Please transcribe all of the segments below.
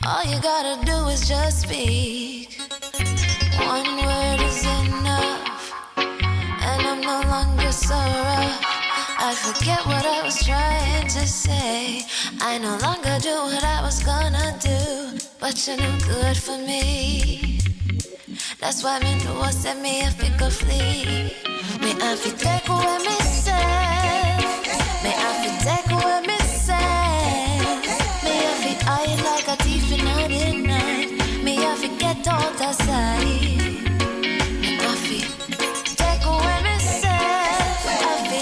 All you gotta do is just speak. One word is enough, and I'm no longer so rough. I forget what I was trying to say. I no longer do what I was gonna do, but you're no good for me. That's why me know I said me if it could flee. Me have to take away myself. Me have to take away myself. Me have to hide like a thief in the night. Me have to get out of sight. Me have to take away myself. I have to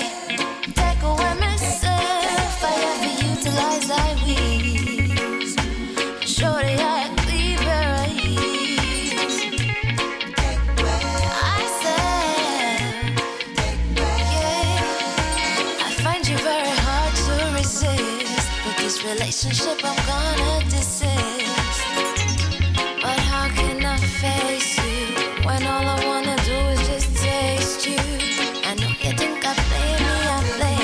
take away myself. I have to utilize I wings. Show the eye clean where I is. I said, yeah, I find you very hard to resist. With this relationship I'm gonna desist. But how can I face you when all I wanna do is just taste you? I know you think I play me, I play,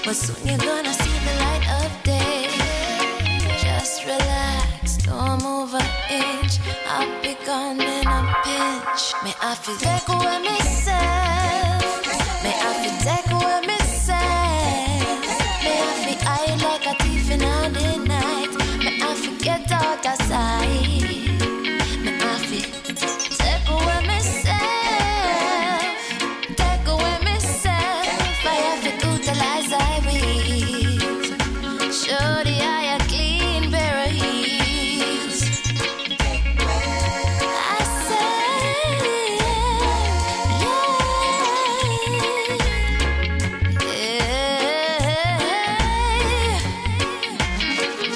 but soon you're gonna see the light of day. Just relax, don't move an inch. I'll be gone in a pinch. May I feel take away myself. May I feel take away myself. May I feel I like a thief in the night. May I feel get out of sight. May I feel take away myself. Take away myself. I have to utilize I will. Show the eye a clean pair of heels. I said, yeah.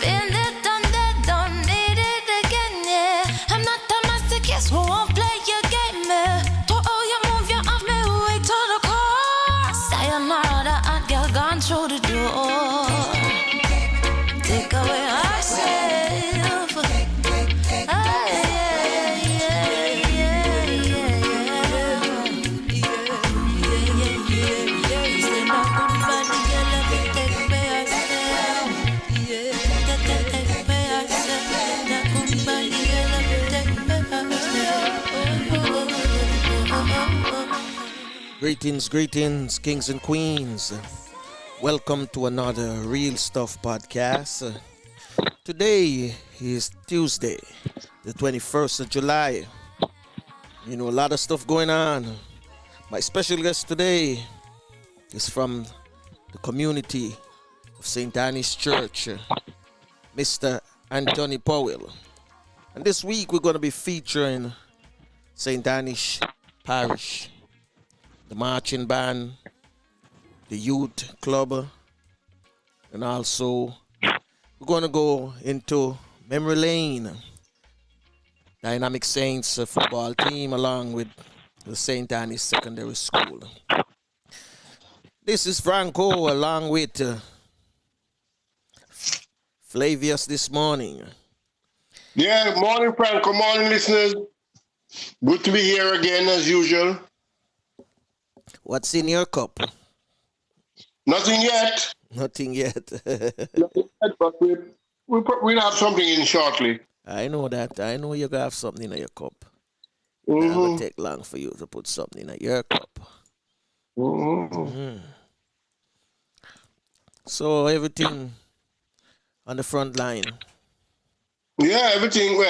Been there, done that, don't need it again, yeah. I'm not a masochist who won't play your game, yeah. To all you move, you have me way to the core. Sayonara, the hot girl gone through the door. Take away ourselves. Ah, yeah, yeah, yeah, yeah, yeah. You say no good body, girl, let me take away ourselves. Yeah, take away ourselves. No good body, girl, let me take away ourselves. Greetings, kings and queens. Welcome to another Real Stuff podcast. Today is Tuesday, the 21st of July. You know, a lot of stuff going on. My special guest today is from the community of St. Annie's Church, Mr. Anthony Powell. And this week we're going to be featuring St. Annie's Parish, the marching band, the youth club, and also we're going to go into memory lane, Dynamic Saints football team along with the St. Annie's Secondary School. This is Franco along with Flavius this morning. Yeah, morning, Frank. Good morning, listeners. Good to be here again, as usual. What's in your cup? Nothing yet. Nothing yet. Nothing yet, but we'll have something in shortly. I know that. I know you're going to have something in your cup. It's Mm-hmm. not going to take long for you to put something in your cup. Mm-hmm. So everything on the front line. Yeah, everything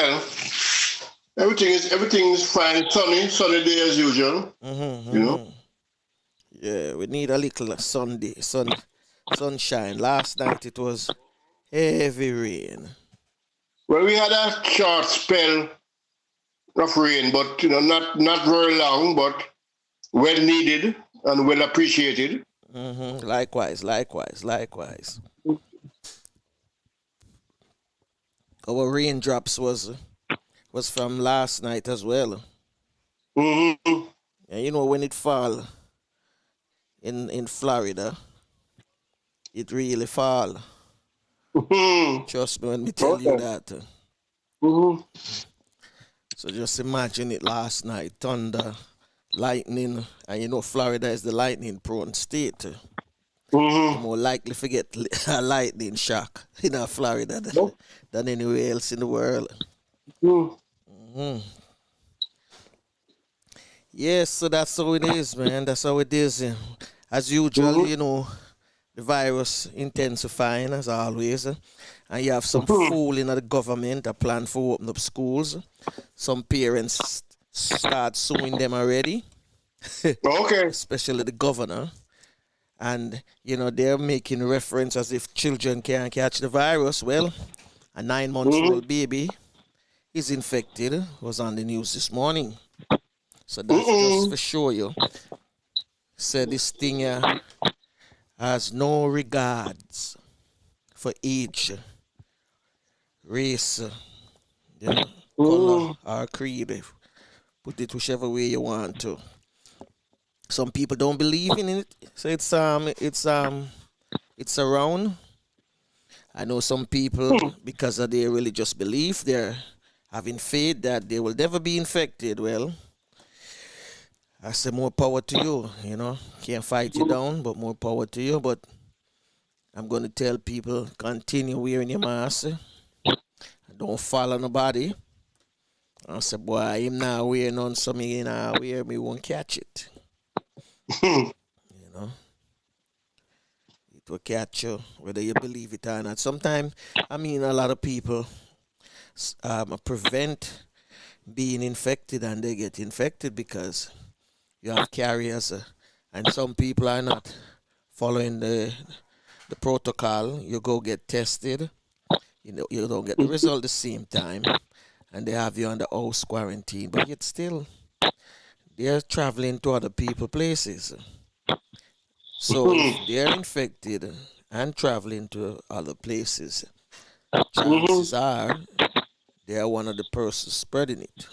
is fine. Sunny day as usual. You know. Yeah, we need a little sunshine. Last night it was heavy rain. Well, we had a short spell of rain, but not very long, but well needed and well appreciated. Likewise. Our raindrops was from last night as well. Mm-hmm. And you know when it fall in Florida, it really fall. Mm-hmm. Trust me when me tell you that. Mm-hmm. So just imagine it last night, thunder, lightning, and you know Florida is the lightning prone state. Mm-hmm. you're more likely to get a lightning shock in Florida Nope. than anywhere else in the world. Mm. Mhm. Yes, so that's how it is, man. That's how it is. As usual, Mm-hmm. the virus intensifying as always. And you have some Mm-hmm. fool in the government that plan for open up schools. Some parents start suing them already, Okay. especially the governor. And, they're making reference as if children can't catch the virus. Well, a 9 months Mm-hmm. old baby is infected, was on the news this morning. So that's just Mm-mm. for sure, you. Said this thing has no regards for age, race, color, Mm. or creed. Put it whichever way you want to. Some people don't believe in it, so it's around. I know some people, because of their religious belief, they're having faith that they will never be infected. Well, I say more power to you. Can't fight you down, but more power to you. But I'm going to tell people, continue wearing your mask. Don't follow nobody. I said, boy, him now wearing on something, wear me won't catch it. You know, it will catch you, whether you believe it or not. Sometimes, a lot of people prevent being infected and they get infected because you have carriers, and some people are not following the protocol. You go get tested, you don't get the result the same time, and they have you under house quarantine, but yet still they're traveling to other people places. So if they're infected and traveling to other places, Mm-hmm. chances are they're one of the persons spreading it.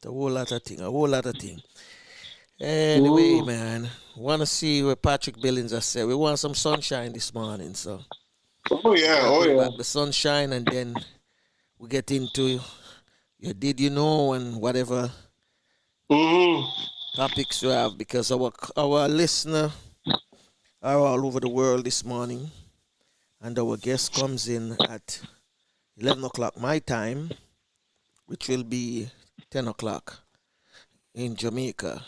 A whole lot of thing, a whole lot of thing. Anyway, Mm. man, want to see what Patrick Billings has said. We want some sunshine this morning, so Oh we yeah, gotta oh bring yeah. back the sunshine, and then we get into your did you know and whatever Mm-hmm. topics you have, because our listener are all over the world this morning, and our guest comes in at 11 o'clock my time, which will be 10 o'clock in Jamaica.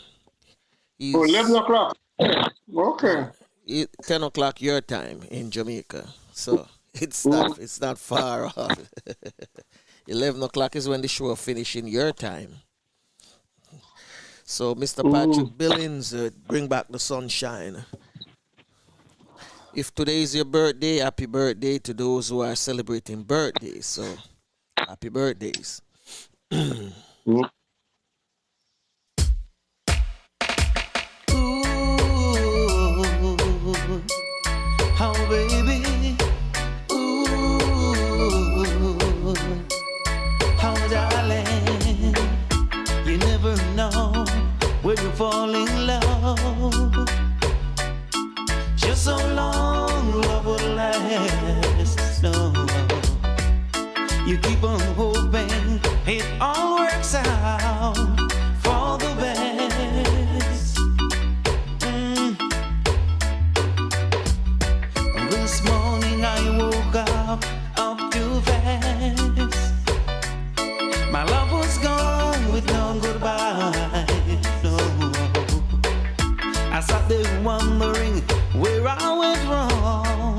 Oh, 11 He's o'clock. Okay. no, 10 o'clock your time in Jamaica. So Mm. it's not far off. 11 o'clock is when the show finish in your time. So Mr. Patrick Mm. Billings, bring back the sunshine. If today is your birthday, happy birthday to those who are celebrating birthdays. So happy birthdays. Mm. Ooh, oh baby, ooh, oh darling, you never know when you fall in love. Just so long love will last. No, you keep on hoping it all works out for the best. This morning I woke up too fast. My love was gone with no goodbye. No, I sat there wondering where I went wrong.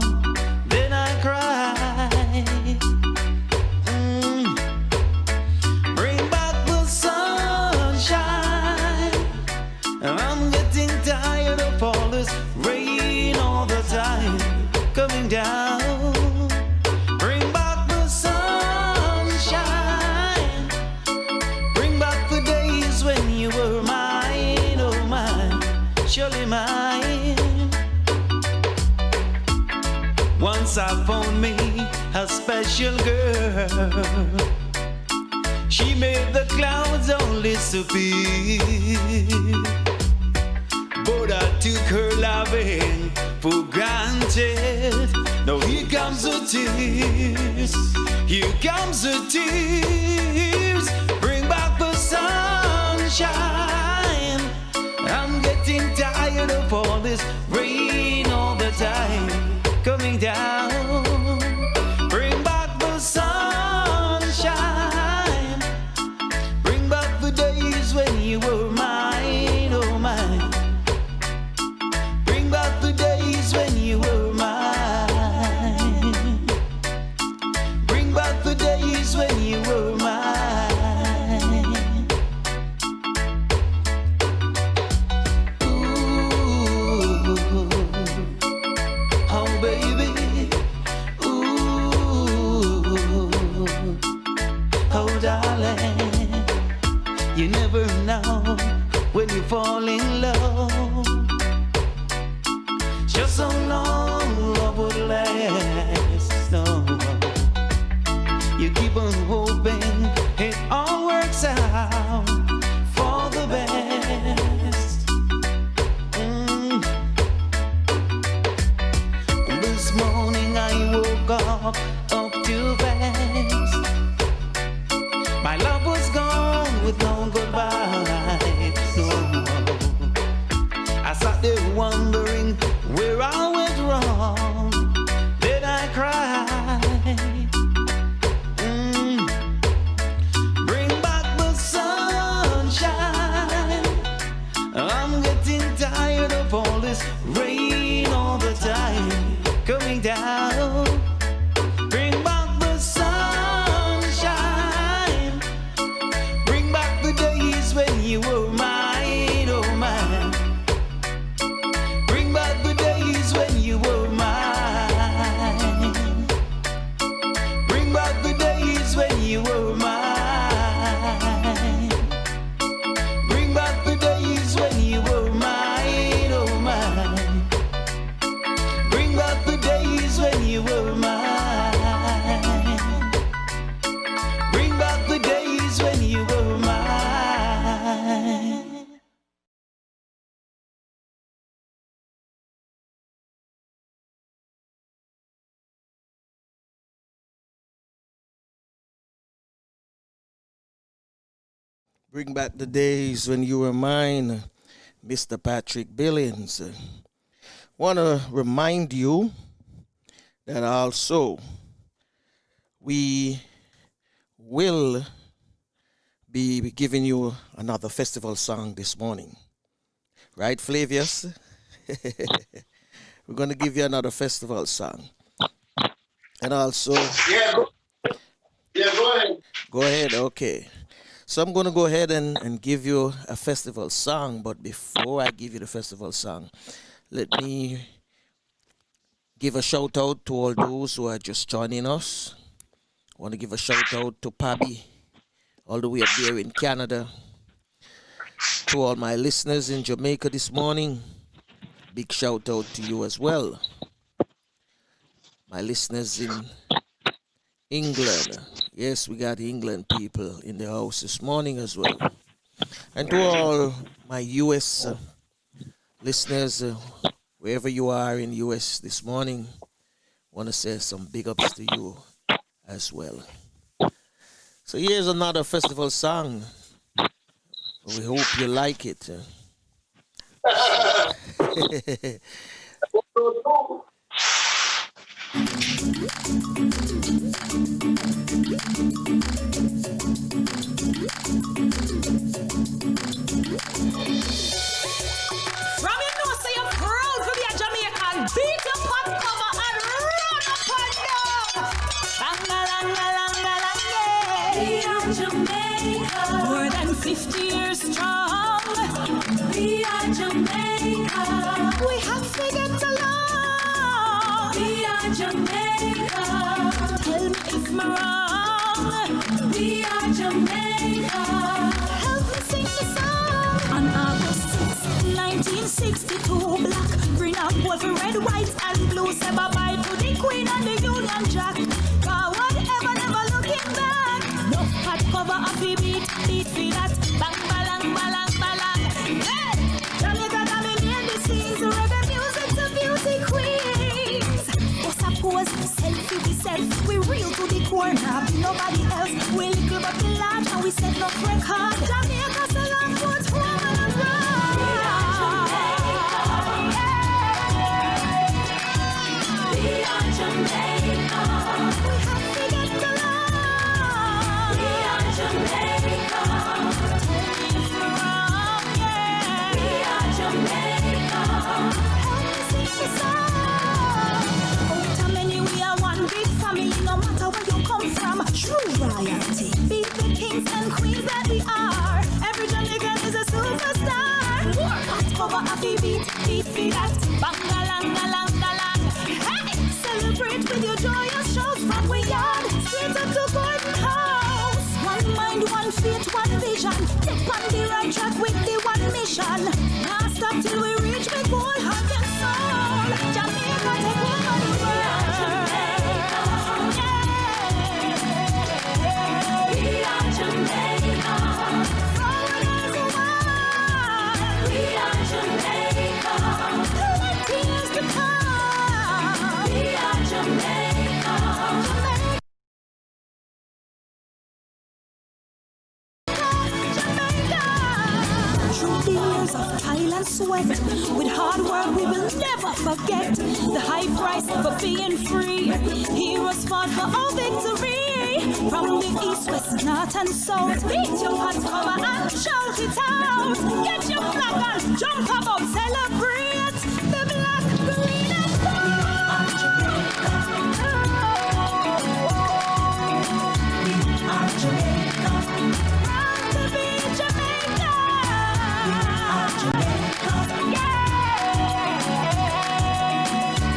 Then I cried. Bring back the sunshine. I'm getting tired of all this rain all the time coming down. Bring back the sunshine. Bring back the days when you were mine, oh mine, surely mine. Once I found me a special girl. She made the clouds all disappear. But I took her loving for granted. Now here comes the tears. Here comes the tears. Bring back the sunshine. I'm getting tired of of all this rain all the time coming down. Bring back the sunshine. Bring back the days when you were mine, oh mine. Bring back the days when you were mine. Bring back the days when you were mine. You never know when you fall in love. Just so long love would last. No, you keep on hoping it all works out for the best. This morning I woke up too fast. My love was gone with no goodbye. No. I sat there wondering where I went wrong. Did I cry? Bring back the sunshine. I'm getting tired of all this rain all the time coming down. Bring back the sunshine. Bring back the days when you were mine, oh mine. Bring back the days when you were mine. Bring back the days when you were mine. Bring back the days when you were mine, oh mine. Bring back the days when you were mine. Bring back the days when you were mine. Bring back the days when you were mine, Mr. Patrick Billings. Want to remind you that also we will be giving you another festival song this morning. Right, Flavius? We're going to give you another festival song. And also... Go ahead. Go ahead, okay. So I'm going to go ahead and give you a festival song, but before I give you the festival song, let me give a shout out to all those who are just joining us. I want to give a shout out to Pabi, all the way up there in Canada. To all my listeners in Jamaica this morning, big shout out to you as well. My listeners in England. Yes, we got England people in the house this morning as well. And to all my U.S. Listeners, wherever you are in the U.S. this morning, want to say some big ups to you as well. So here's another festival song. We hope you like it. Beat your pot cover and run up and down. We are Jamaica. More than 50 years strong. We are Jamaica. We have to get along. We are Jamaica. Tell me if I'm wrong. We are Jamaica. Help me sing the song. On August 6, 1962, black, green and gold, red, white and blue. Say bye-bye to the Queen and the Union Jack. Forward ever, never looking back. No pot cover of the beat for that. Bang, balang, balang, balang. Hey! Jamaica dominate the seas. Reggae music to beauty queens. Us a pose, selfie we self. We real to the corner, nobody else. We little but the large and we set up record. Jamaica, so long, put woman and rock. We are Jamaica. feel that. Bang-a-lang-a-lang-a-lang. Hey! Celebrate with your joyous shouts from we yard straight up to Golden House. One mind, one faith, one vision. Keep on the right track with the one mission. Now stop till we reach my goal, heart and soul. Jamaica, take over the world. We are Jamaica. Forward as one. We are Jamaica. 20 years to come. We are Jamaica. Through the years of toil and sweat, with hard work we will never forget the high price for being free. Heroes fought for our victory. From the east, west, north and south, beat your hands, cover and shout it out. Get your flag and jump about, celebrate the black, green and gold. We are Jamaica. Proud to be Jamaica. We are Jamaica. Yeah.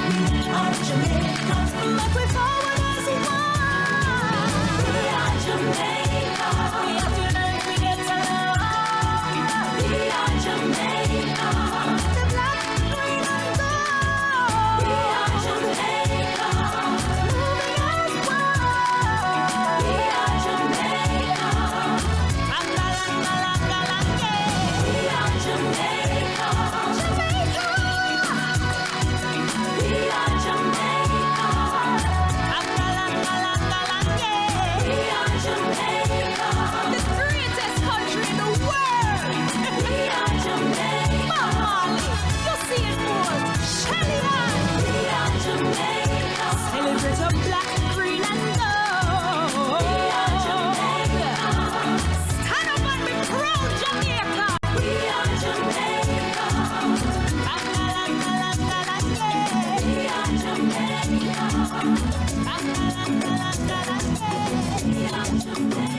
We are Jamaica. Look, we forward as one. We are Jamaica. We have to learn to get along. We are Jamaica. The black, green and gold. We are Jamaica. Moving as one. We are Jamaica. Ang-a-lang-a-lang-a-lang, yeah. We are Jamaica. Jamaica. We are Jamaica. Ang-a-lang-a-lang-a-lang, yeah. We are Jamaica. The greatest country in the world. We are Jamaica. Molly, you see it more. Shelly Ann. We are Jamaica. Celebrate a black, green and gold. We are Jamaica. Stand up and be proud, Jamaica. We are Jamaica. Ang-a-lang-a-lang-a-lang, yeah. We are Jamaica. Ang-a-lang-a-lang-a-lang, yeah. We are Jamaica.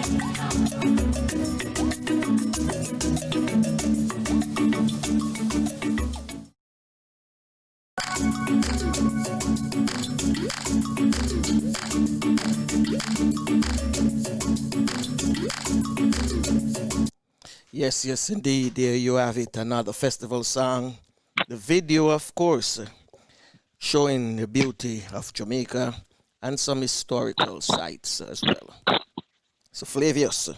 Yes, yes, indeed. There you have it. Another festival song. The video, of course, showing the beauty of Jamaica and some historical sites as well. So, Flavius,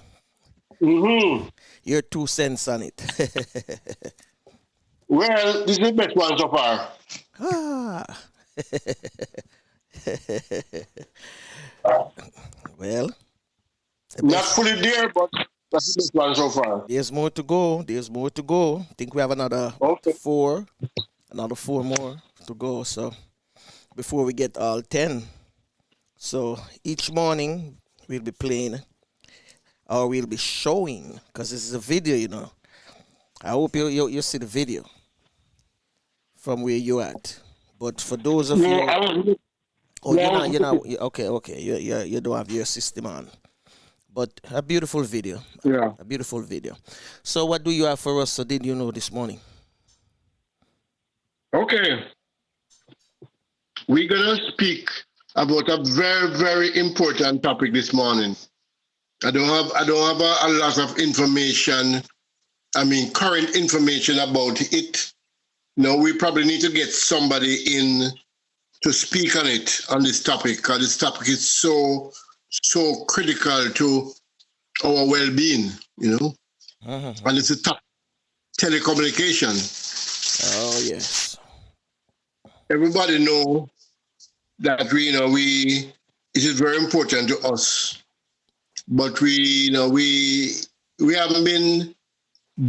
your 2 cents on it. Well, this is the best one so far. Ah. Well, Not fully there, but that's the best one so far. there's more to go. There's more to go. I think we have another Okay. 4 more to go. So before we get all 10. So each morning we'll be playing or we'll be showing, because this is a video, you know. I hope you see the video from where you at. But for those of No, you, I was. oh, No, okay. You don't have your system on. But a beautiful video. Yeah. A beautiful video. So what do you have for us? So did you know this morning? Okay. We're gonna speak about a very, very important topic this morning. I don't have a lot of information. I mean, current information about it. No, we probably need to get somebody in to speak on it, on this topic, because this topic is so critical to our well-being, you know. And it's a top telecommunication. Oh yes. Everybody know that it is very important to us, but we haven't been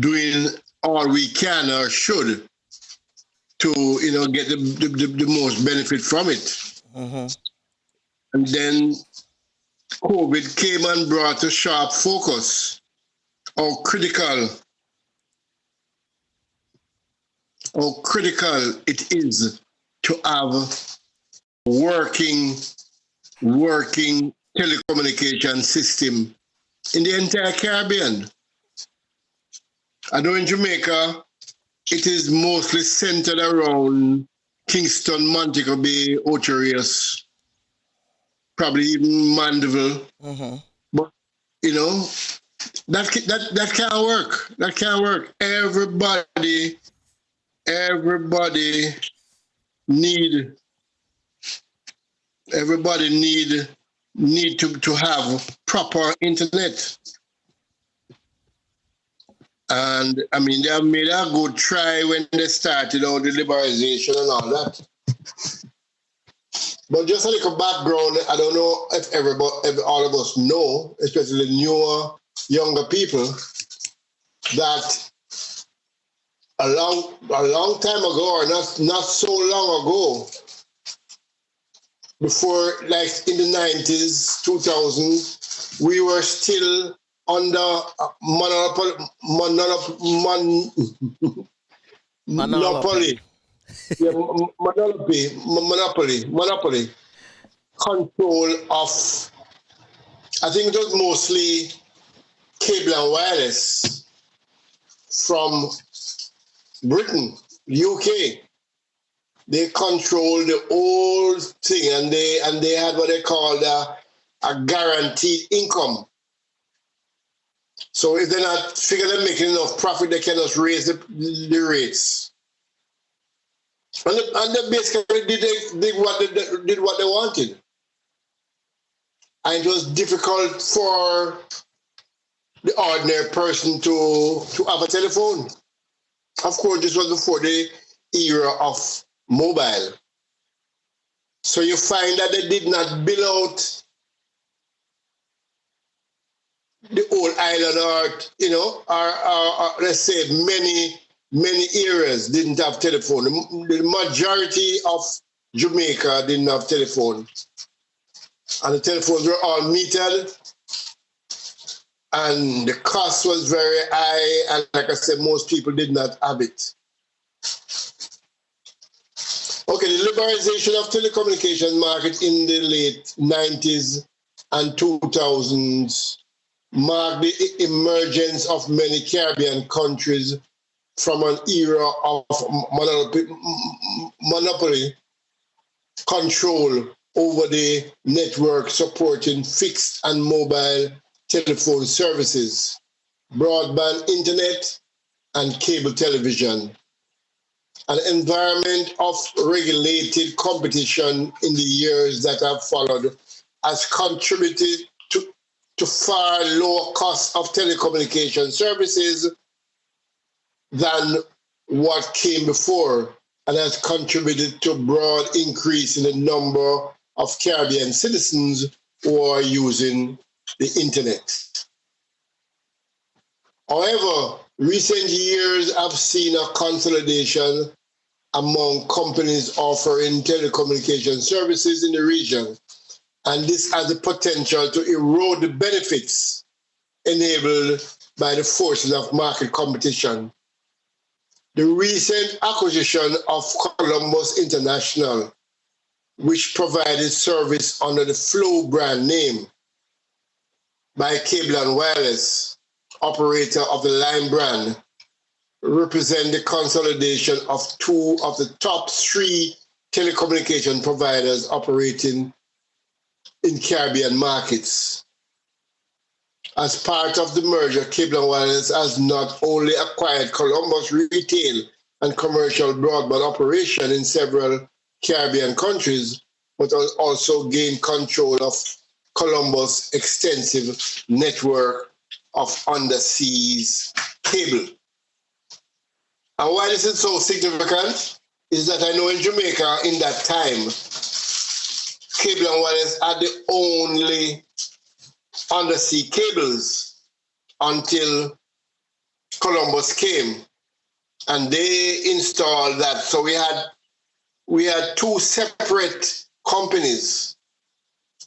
doing all we can or should to get the most benefit from it. And then COVID came and brought a sharp focus how critical it is to have working telecommunication system in the entire Caribbean. I know in Jamaica, it is mostly centered around Kingston, Montego Bay, Ocho probably even Mandeville. Mm-hmm. But you know, that can't work. That can't work. Everybody need to have proper internet. And I mean, they have made a good try when they started out the liberalization and all that. But just a little background, I don't know if all of us know, especially newer, younger people, that a long time ago, or not so long ago, before, like in the 90s, 2000s, we were still under monopoly. Yeah, monopoly control of, I think it was mostly cable and wireless from Britain, UK. They controlled the whole thing, and they had what they called a guaranteed income. So if they're not figure they're making enough profit, they can just raise the rates. And they basically did what they wanted. And it was difficult for the ordinary person to have a telephone. Of course, this was before the era of mobile. So you find that they did not build out the whole island, or let's say many areas didn't have telephone. The majority of Jamaica didn't have telephone. And the telephones were all metered. And the cost was very high. And like I said, most people did not have it. Okay, the liberalization of telecommunications market in the late 90s and 2000s marked the emergence of many Caribbean countries from an era of monopoly control over the network supporting fixed and mobile telephone services, broadband internet, and cable television. An environment of regulated competition in the years that have followed has contributed to far lower costs of telecommunication services than what came before, and has contributed to a broad increase in the number of Caribbean citizens who are using the internet. However, recent years have seen a consolidation among companies offering telecommunication services in the region, and this has the potential to erode the benefits enabled by the forces of market competition. The recent acquisition of Columbus International, which provided service under the Flow brand name by Cable and Wireless, operator of the Lime brand, represent the consolidation of two of the top three telecommunication providers operating in Caribbean markets. As part of the merger, Cable and Wireless has not only acquired Columbus retail and commercial broadband operation in several Caribbean countries, but has also gained control of Columbus' extensive network of underseas cable. And why this is so significant is that I know in Jamaica in that time, Cable and Wireless had the only undersea cables until Columbus came, and they installed that. So we had two separate companies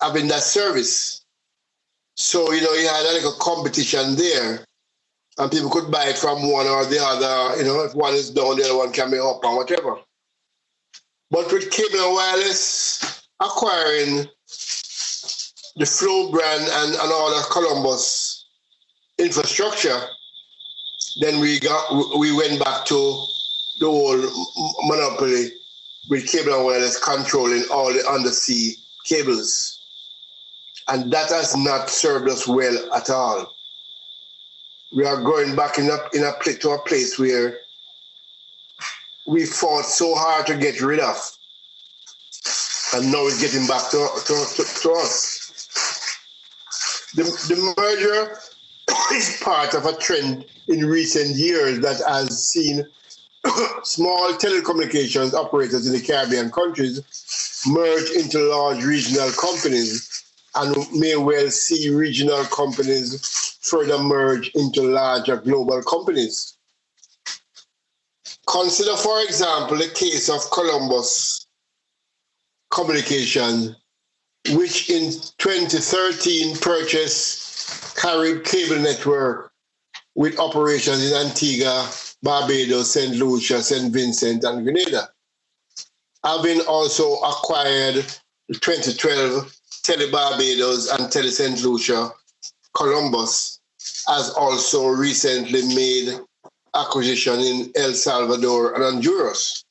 having that service. So you had a little competition there, and people could buy it from one or the other. If one is down, the other one can be up and whatever. But with Cable and Wireless acquiring the Flow brand and all the Columbus infrastructure, then we went back to the whole monopoly with Cable and Wireless controlling all the undersea cables. And that has not served us well at all. We are going back to a place where we fought so hard to get rid of. And now it's getting back to us. The merger is part of a trend in recent years that has seen small telecommunications operators in the Caribbean countries merge into large regional companies, and may well see regional companies further merge into larger global companies. Consider, for example, the case of Columbus Communication, which in 2013 purchased Carib Cable Network with operations in Antigua, Barbados, St. Lucia, St. Vincent, and Grenada. Having also acquired the 2012 Tele Barbados and Tele St. Lucia, Columbus has also recently made acquisition in El Salvador and Honduras.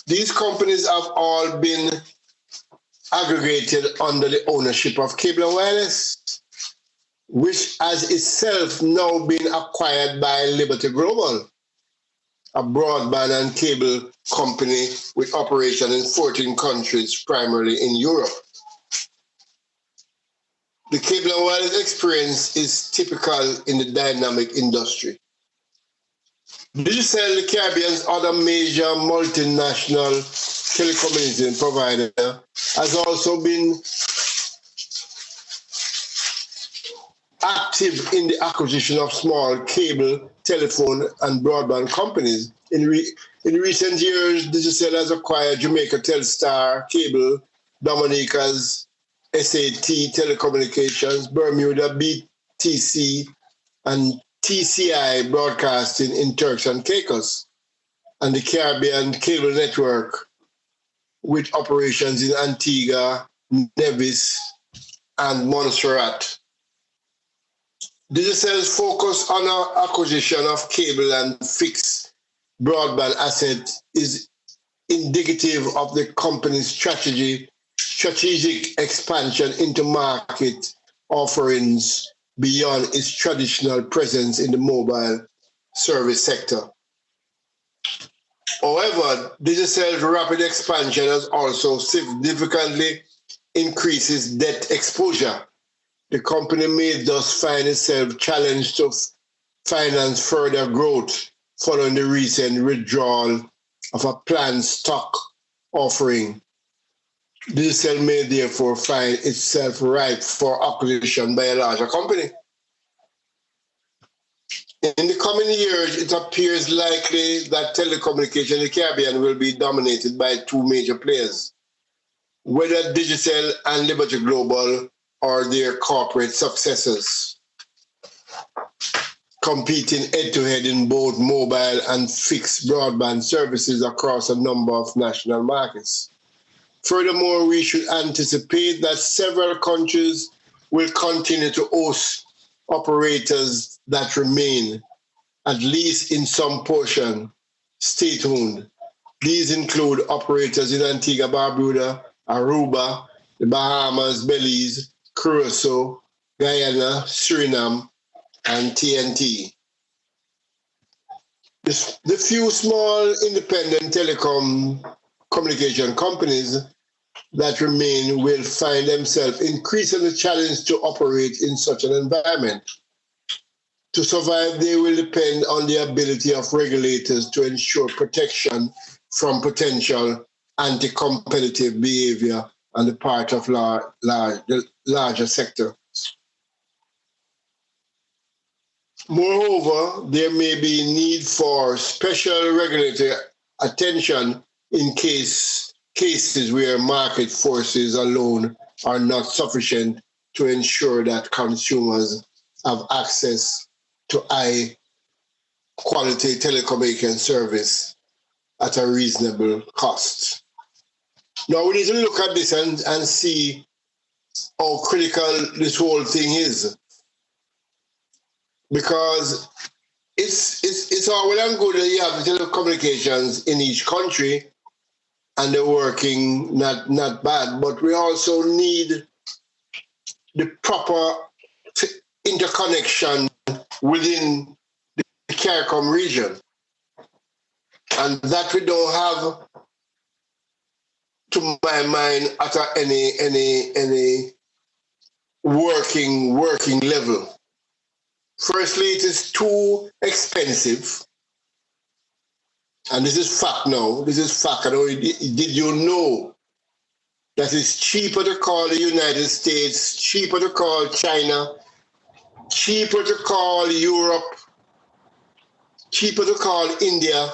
These companies have all been aggregated under the ownership of Cable and Wireless, which has itself now been acquired by Liberty Global, a broadband and cable company with operation in 14 countries, primarily in Europe. The Cable and Wireless experience is typical in the dynamic industry. Digicel, the Caribbean's other major multinational telecommunication provider, has also been active in the acquisition of small cable, telephone, and broadband companies. In recent years, Digicel has acquired Jamaica Telstar Cable, Dominica's SAT Telecommunications, Bermuda BTC, and TCI Broadcasting in Turks and Caicos, and the Caribbean Cable Network with operations in Antigua, Nevis, and Montserrat. Digicel's focus on our acquisition of cable and fixed broadband assets is indicative of the company's strategic expansion into market offerings beyond its traditional presence in the mobile service sector. However, Digicel's rapid expansion has also significantly increased its debt exposure. The company may thus find itself challenged to finance further growth following the recent withdrawal of a planned stock offering. Digicel may therefore find itself ripe for acquisition by a larger company. In the coming years, it appears likely that telecommunication in the Caribbean will be dominated by two major players, whether Digicel and Liberty Global or their corporate successors, competing head-to-head in both mobile and fixed broadband services across a number of national markets. Furthermore, we should anticipate that several countries will continue to host operators that remain, at least in some portion, state-owned. These include operators in Antigua, Barbuda, Aruba, the Bahamas, Belize, Curacao, Guyana, Suriname, and TNT. The few small independent communication companies that remain will find themselves increasingly challenged to operate in such an environment. To survive, they will depend on the ability of regulators to ensure protection from potential anti-competitive behavior on the part of the larger sector. Moreover, there may be need for special regulatory attention in cases where market forces alone are not sufficient to ensure that consumers have access to high-quality telecommunication service at a reasonable cost. Now, we need to look at this and see how critical this whole thing is. Because it's all well and good that you have the telecommunications in each country and they're working not bad, but we also need the proper interconnection within the CARICOM region. And that we don't have, to my mind, at any working level. Firstly, it is too expensive. And this is fact now. This is fact. Did you know that it's cheaper to call the United States, cheaper to call China, cheaper to call Europe, cheaper to call India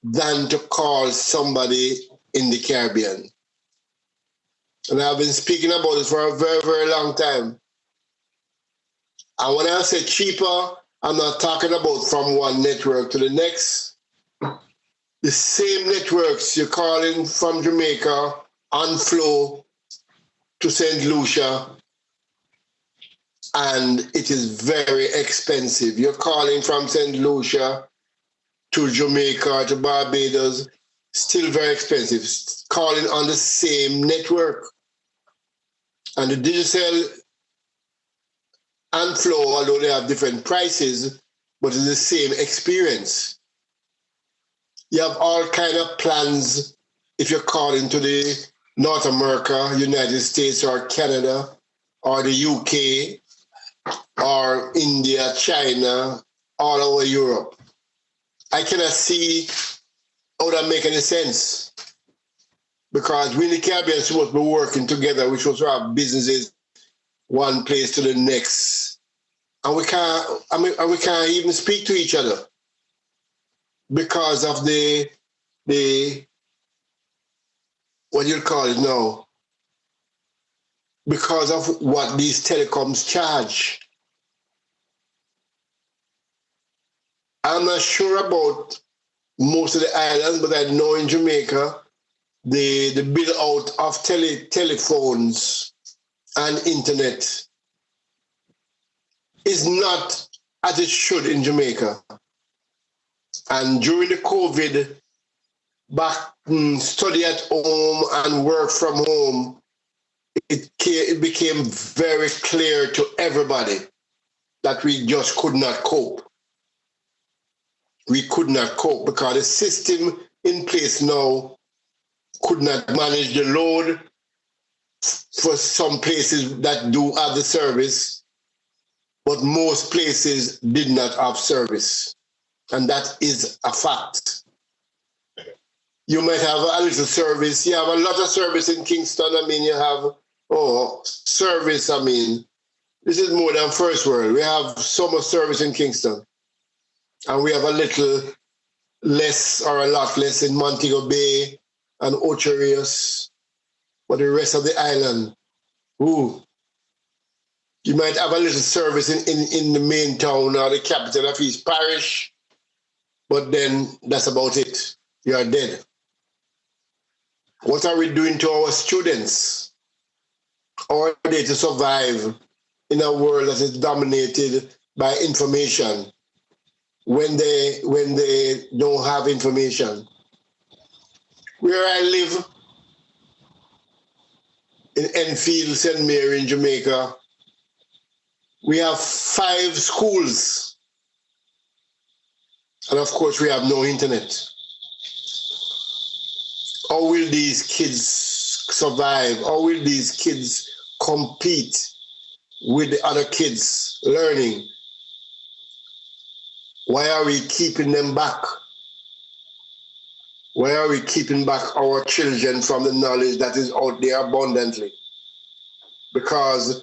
than to call somebody in the Caribbean? And I've been speaking about this for a very, very long time. And when I say cheaper, I'm not talking about from one network to the next. The same networks you're calling from Jamaica on flow to St. Lucia, and it is very expensive. You're calling from St. Lucia to Jamaica, to Barbados, still very expensive. Calling on the same network. And the digital and flow, although they have different prices, but it's the same experience. You have all kind of plans if you're calling to the North America, United States or Canada or the UK or India, China, all over Europe. I cannot see how that make any sense, because we in the Caribbean are supposed to be working together. We're supposed to have businesses one place to the next, and we can't even speak to each other because of the what you call it now, because of what these telecoms charge. I'm not sure about most of the islands, but I know in Jamaica, the build out of telephones and internet is not as it should in Jamaica. And during the COVID, back study at home and work from home, it became very clear to everybody that we just could not cope. We could not cope because the system in place now could not manage the load for some places that do have the service, but most places did not have service. And that is a fact. You might have a little service. You have a lot of service in Kingston. I mean, you have, service. I mean, this is more than first world. We have so much service in Kingston. And we have a little less or a lot less in Montego Bay and Ocho Rios. But the rest of the island, you might have a little service in the main town or the capital of East Parish, but then that's about it. You are dead. What are we doing to our students? How are they to survive in a world that is dominated by information when they don't have information? Where I live, in Enfield, St. Mary in Jamaica, we have 5 schools. And of course, we have no internet. How will these kids survive? How will these kids compete with the other kids learning? Why are we keeping them back? Why are we keeping back our children from the knowledge that is out there abundantly? Because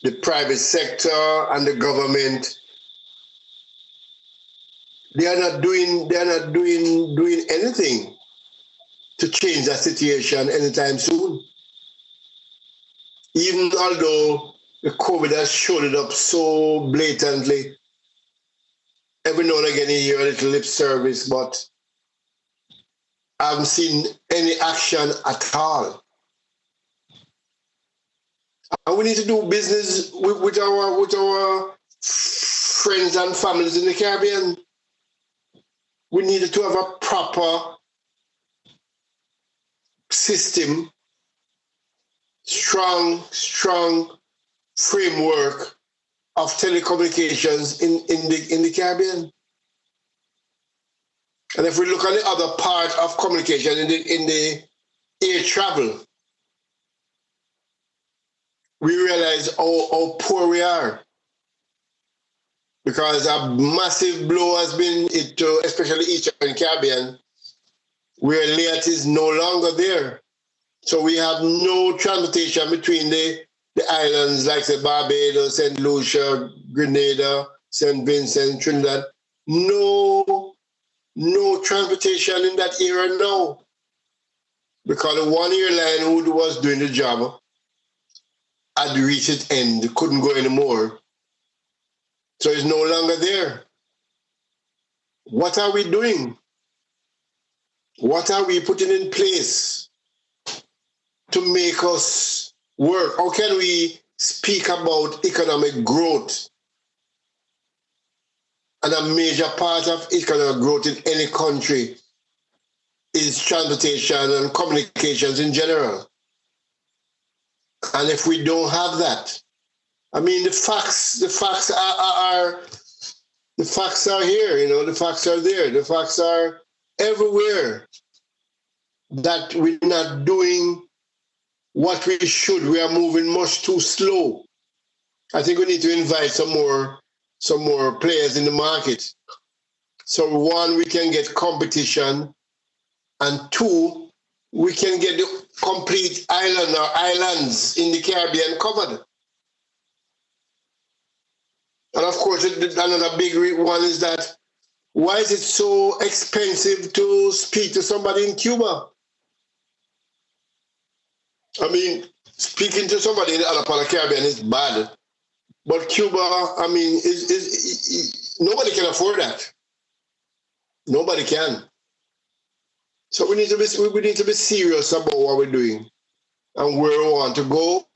the private sector and the government, they are not doing anything to change that situation anytime soon. Even although the COVID has showed it up so blatantly, every now and again you hear a little lip service, but I haven't seen any action at all. And we need to do business with our friends and families in the Caribbean. We needed to have a proper system, strong framework of telecommunications in the Caribbean. And if we look at the other part of communication in the air travel, we realize how poor we are. Because a massive blow has been it to especially Eastern Caribbean, where LEAT is no longer there. So we have no transportation between the islands like the Barbados, St. Lucia, Grenada, St. Vincent, Trinidad. No transportation in that area now. Because the one airline who was doing the job had reached its end, couldn't go anymore. So it's no longer there. What are we doing? What are we putting in place to make us work? How can we speak about economic growth? And a major part of economic growth in any country is transportation and communications in general. And if we don't have that, I mean, the facts are here, you know, the facts are there, the facts are everywhere that we're not doing what we should. We are moving much too slow. I think we need to invite some more players in the market. So one, we can get competition, and two, we can get the complete island or islands in the Caribbean covered. And of course, another big one is that why is it so expensive to speak to somebody in Cuba? I mean, speaking to somebody in the other part of the Caribbean is bad. But Cuba, I mean, nobody can afford that. Nobody can. So we need to be serious about what we're doing and where we want to go.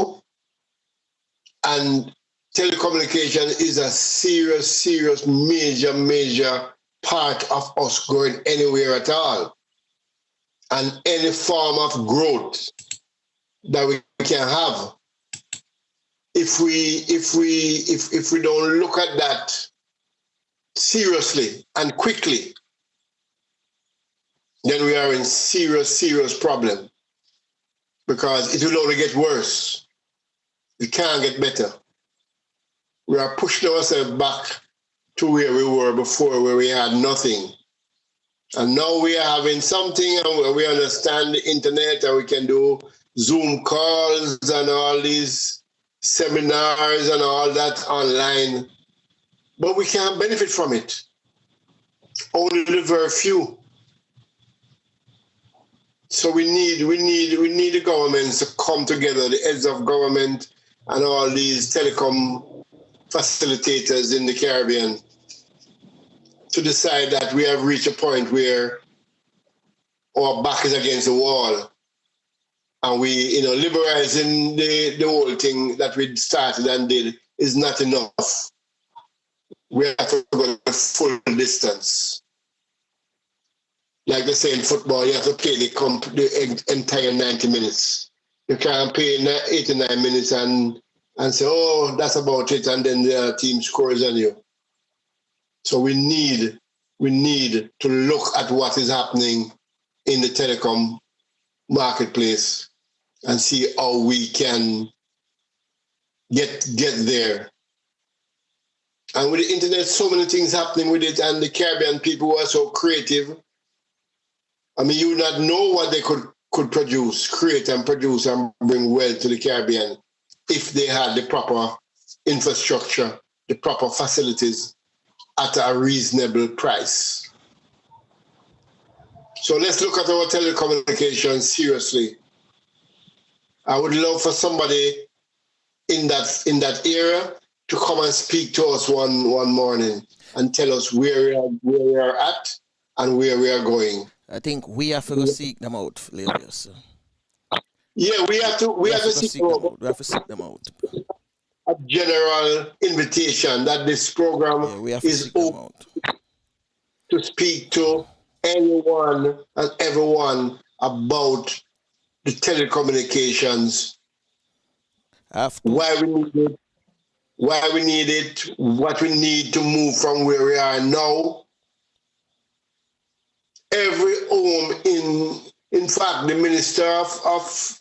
And telecommunication is a serious, major part of us going anywhere at all. And any form of growth that we can have. If we don't look at that seriously and quickly, then we are in serious problem, because it will only get worse. It can't get better. We are pushing ourselves back to where we were before, where we had nothing. And now we are having something, and we understand the internet, and we can do Zoom calls and all these seminars and all that online. But we can't benefit from it. Only the very few. So we need the governments to come together, the heads of government and all these telecom facilitators in the Caribbean, to decide that we have reached a point where our back is against the wall, and we, liberalizing the whole thing that we started and did is not enough. We have to go the full distance. Like they say in football, you have to play the entire 90 minutes. You can't play 89 minutes and say, oh, that's about it, and then the team scores on you. So we need to look at what is happening in the telecom marketplace and see how we can get there. And with the internet, so many things happening with it, and the Caribbean people who are so creative. I mean, you would not know what they could create and produce and bring wealth to the Caribbean if they had the proper infrastructure, the proper facilities at a reasonable price. So let's look at our telecommunications seriously. I would love for somebody in that area to come and speak to us one morning and tell us where we are at and where we are going. I think we have to go seek them out, Lilius. Yeah, we have to seek them out. We have to seek them out. a general invitation that this program Yeah, we have to is seek them open out. to speak to anyone and everyone about the telecommunications, Have to. why we need it, what we need to move from where we are now. Every home in fact, the Minister of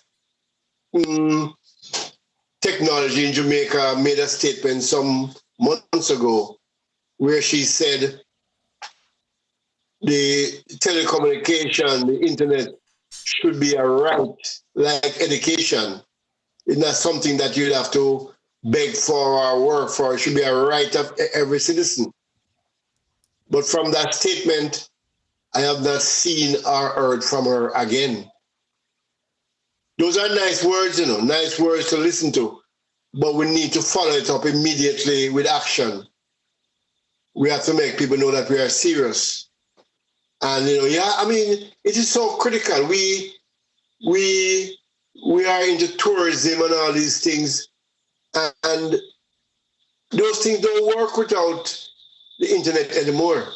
Technology in Jamaica made a statement some months ago where she said the telecommunication, the internet should be a right like education. It's not something that you'd have to beg for or work for. It should be a right of every citizen. But from that statement, I have not seen or heard from her again. Those are nice words, nice words to listen to, but we need to follow it up immediately with action. We have to make people know that we are serious. And, it is so critical. We are into tourism and all these things, and those things don't work without the internet anymore,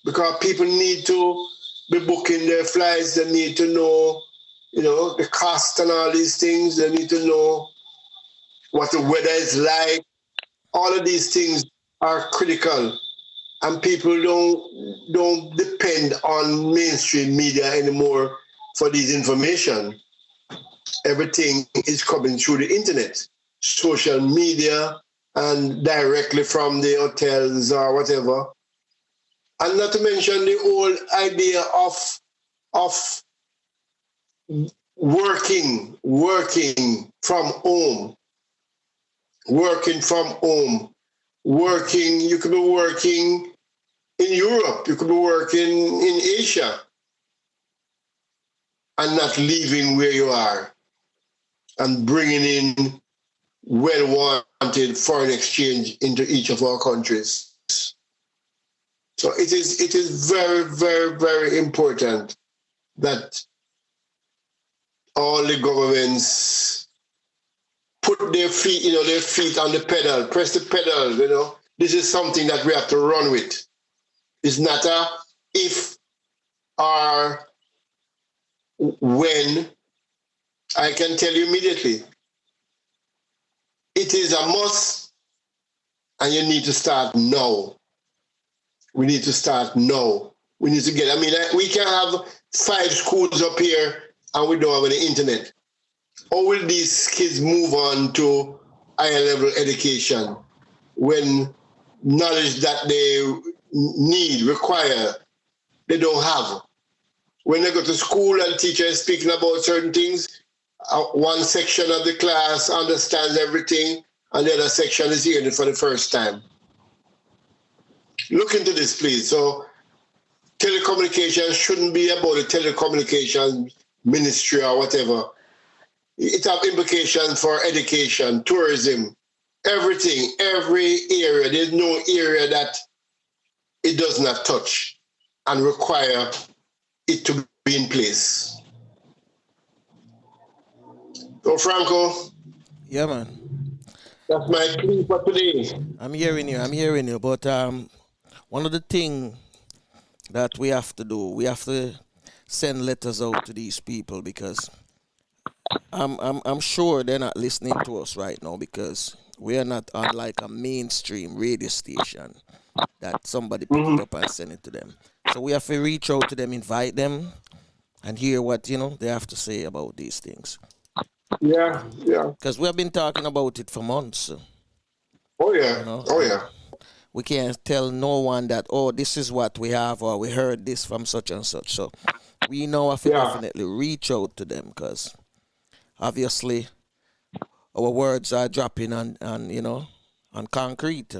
because people need to be booking their flights. They need to know, the cost and all these things. They need to know what the weather is like. All of these things are critical, and people don't depend on mainstream media anymore for this information. Everything is coming through the internet, social media, and directly from the hotels or whatever. And not to mention the whole idea of working from home. Working from home. You could be working in Europe, you could be working in Asia, and not leaving where you are, and bringing in well-wanted foreign exchange into each of our countries. So it is very, very, very important that all the governments put their feet on the pedal, press the pedal. This is something that we have to run with. It's not a if or when. I can tell you immediately. It is a must, and you need to start now. We need to start now. We need to get, we can have 5 schools up here and we don't have any internet. How will these kids move on to higher level education when knowledge that they require, they don't have? When they go to school and teacher is speaking about certain things, one section of the class understands everything and the other section is hearing it for the first time. Look into this, please. So telecommunications shouldn't be about the telecommunications ministry or whatever. It has implications for education, tourism, everything, every area. There's no area that it does not touch and require it to be in place. So, Franco. Yeah, man. That's my plea for today. I'm hearing you. But one of the things that we have to do, we have to send letters out to these people, because I'm sure they're not listening to us right now, because we are not on like a mainstream radio station that somebody pick it up and send it to them. So we have to reach out to them, invite them, and hear what they have to say about these things. Yeah. Because we have been talking about it for months. Oh yeah. We can't tell no one that, this is what we have, or we heard this from such and such. So we know have to definitely reach out to them, because obviously our words are dropping on concrete.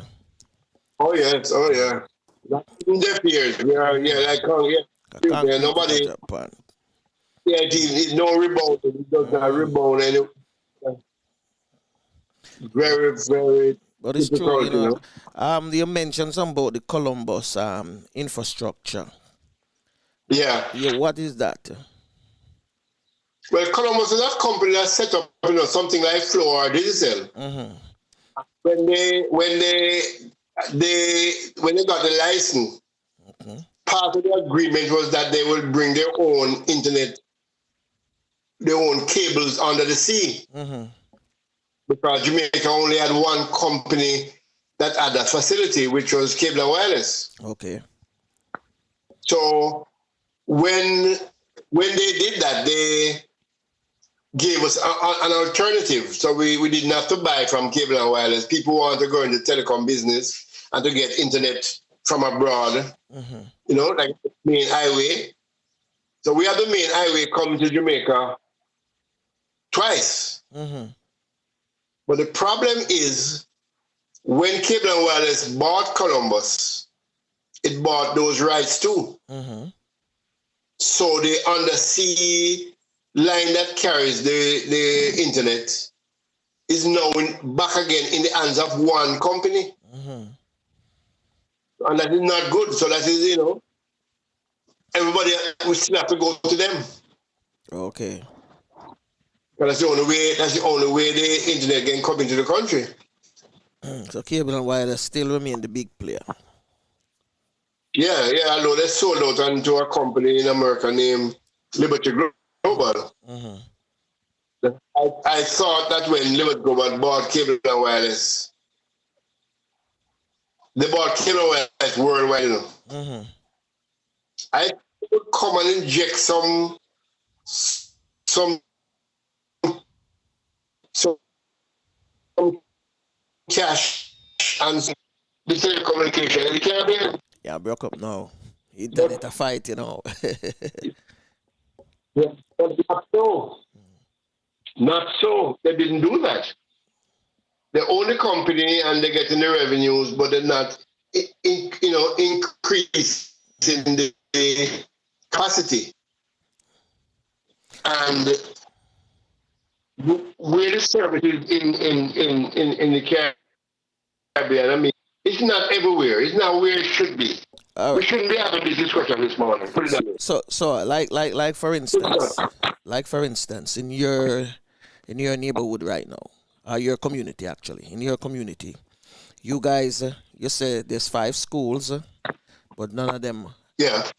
Oh yes. In deaf ears. Nobody. Yeah, it's no rebound. It does not rebound. And very, very. But it's true, you mentioned something about the Columbus infrastructure. Yeah. What is that? Well, Columbus is a company that set up, something like Floor Digital. when they got the license, part of the agreement was that they will bring their own internet, their own cables under the sea. Because Jamaica only had one company that had that facility, which was Cable and Wireless. Okay. So when they did that, they gave us an alternative. So we didn't have to buy from Cable and Wireless. People want to go into telecom business and to get internet from abroad, like the main highway. So we have the main highway coming to Jamaica twice. But the problem is when Cable and Wireless bought Columbus, it bought those rights too. So the undersea line that carries the internet is now back again in the hands of one company. And that is not good. So that is, everybody will still have to go to them. Okay. But that's the only way the internet can come into the country. So Cable and Wireless still remain the big player. Yeah, although they sold out onto a company in America named Liberty Global. I thought that when Liberty Global bought Cable and Wireless, they bought Cable and Wireless worldwide. I would come and inject some cash and the telecommunication in the Caribbean. Yeah, broke up now. Internet a fight, Yeah, but not so. Not so. They didn't do that. They own the company and they're getting the revenues, but they're not, increasing the capacity. And where the services in the Caribbean, it's not everywhere. It's not where it should be. We shouldn't be having this discussion this morning. Put it that way. So like for instance, in your neighborhood right now, or your community actually, in your community, you guys, you say there's 5 schools, but none of them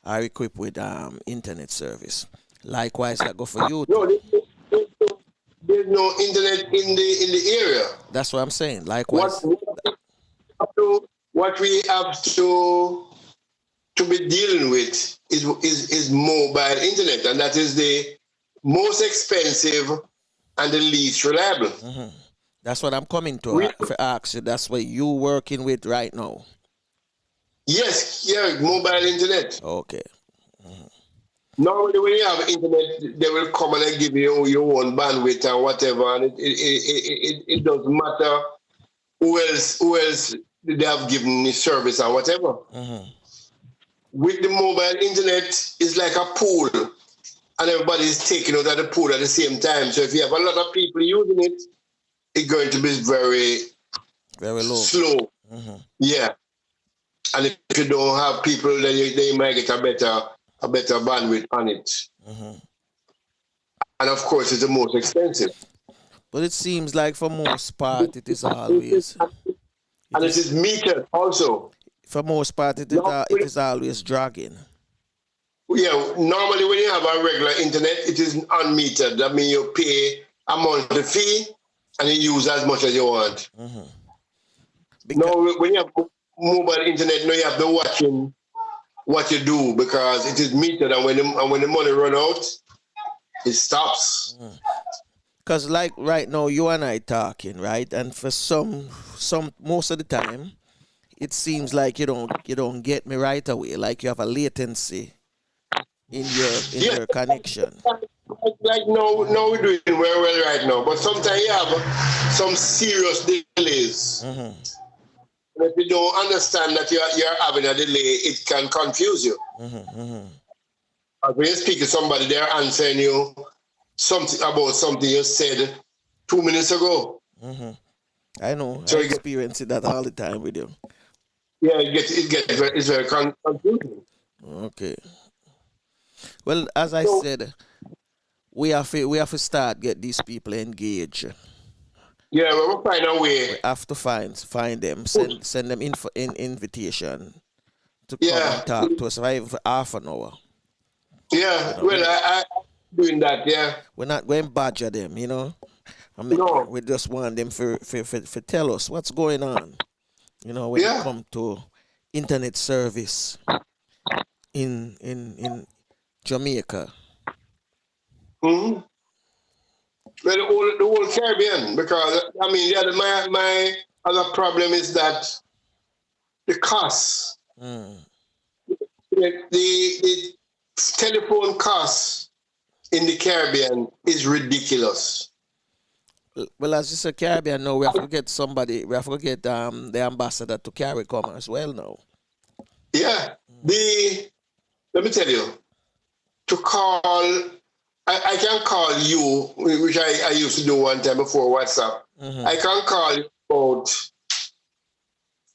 are equipped with internet service. Likewise, that go for you. No, there's no internet in the area. That's what I'm saying. Likewise, what we have to be dealing with is mobile internet, and that is the most expensive and the least reliable. That's what I'm coming to ask you. That's what you working with right now. Yes, mobile internet. Okay. Normally, when you have internet, they will come and give you your own bandwidth and whatever, and it doesn't matter who else they have given the service and whatever. With the mobile internet, it's like a pool, and everybody is taking out of the pool at the same time. So if you have a lot of people using it, it's going to be very, very low, slow. Yeah, and if you don't have people, then you might get a better bandwidth on it. And of course, it's the most expensive. But it seems like for most part, it is always. And it is metered also. For most part, it is always dragging. Yeah, normally when you have a regular internet, it is unmetered. That means you pay a monthly fee and you use as much as you want. Now, when you have mobile internet, now you have to watching what you do because it is metered, and when the money run out, it stops. Because like right now, you and I talking, right? And for some most of the time, it seems like you don't get me right away. Like you have a latency in your connection. Like no, we're doing very well right now. But sometimes you have some serious delays. And if you don't understand that you're having a delay, it can confuse you. When you speak to somebody, they're answering you something about something you said 2 minutes ago. I know. So I experience that all the time with you. Yeah, it's very confusing. Okay. Well, as I said, we have to start get these people engaged. Yeah, we'll find a way. We have to find them, send them invitation to come Yeah. and talk to us for half an hour. Yeah, well, I doing that, yeah. We're not going to badger them, you know. No. We just want them for tell us what's going on, you know, when it comes to internet service in Jamaica. Mm-hmm. Well, the whole Caribbean, because I mean, my other problem is that the costs, the telephone costs in the Caribbean is ridiculous. Well, as you said, Caribbean, now we have to get somebody. We have to get the ambassador to carry come as well now. Yeah, let me tell you, to call. I can call you, which I used to do one time before WhatsApp. I can call you about,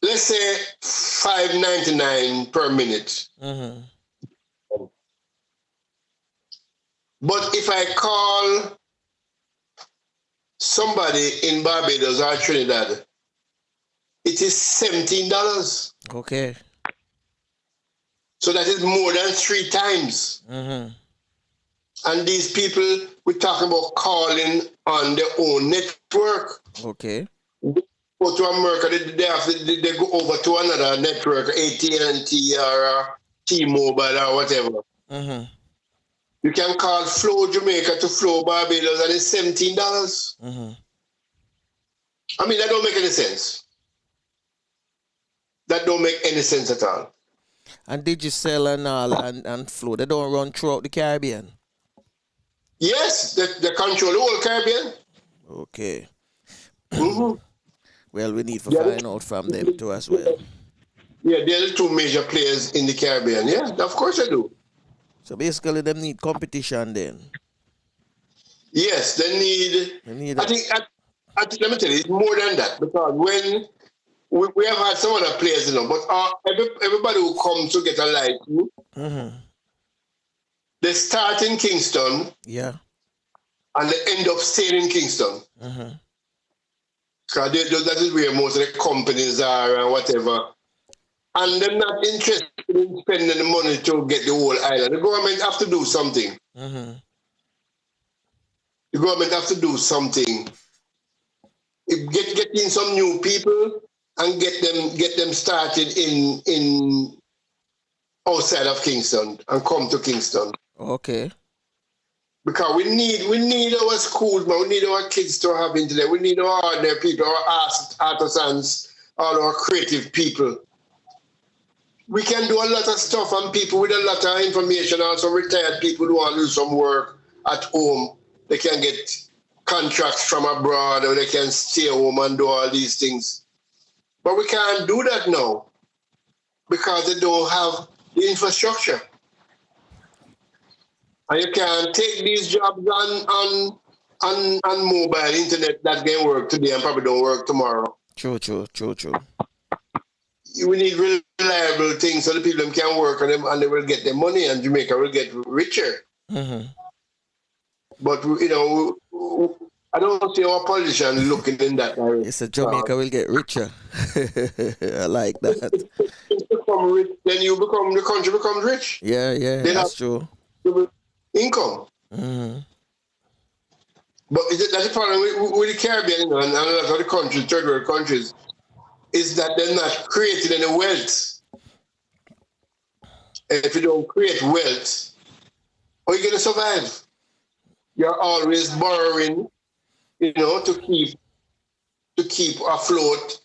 let's say, $5.99 per minute. But if I call somebody in Barbados or Trinidad, it is $17. Okay. So that is more than 3 times. And these people, we're talking about calling on their own network. Okay. Go to America, they go over to another network, AT&T or T-Mobile or whatever. You can call Flow Jamaica to Flow Barbados and it's $17. I mean, that don't make any sense. That don't make any sense at all. And Digicel and all and Flow, they don't run throughout the Caribbean? Yes, they control the whole Caribbean. Okay. Well, we need to find out from them too as well. Yeah, they're the 2 major players in the Caribbean. Yeah, of course they do. So basically, them need competition then. Yes, they need. I think. Let me tell you, it's more than that, because when we have had some other players, you know, but everybody who comes to get a license, they start in Kingston, and they end up staying in Kingston. Because that is where most of the companies are and whatever. And they're not interested in spending the money to get the whole island. The government have to do something. The government have to do something. Get in some new people and get them started in outside of Kingston and come to Kingston. Okay. Because we need our schools, but we need our kids to have internet. We need our ordinary people, our artisans, all our creative people. We can do a lot of stuff, and people with a lot of information, also retired people who want to do some work at home, they can get contracts from abroad, or they can stay home and do all these things. But we can't do that now because they don't have the infrastructure. And you can't take these jobs on mobile internet that can work today and probably don't work tomorrow. True. We need reliable things so the people can work on them and they will get their money and Jamaica will get richer. But, you know, I don't see our politicians looking in that direction. It's a Jamaica will get richer. I like that. Become rich, then the country becomes rich. Yeah, that's true. Income. But that's the problem with the Caribbean, you know, and a lot of the countries, third world countries, is that they're not creating any wealth. And if you don't create wealth, how are you going to survive? You're always borrowing, you know, to keep afloat,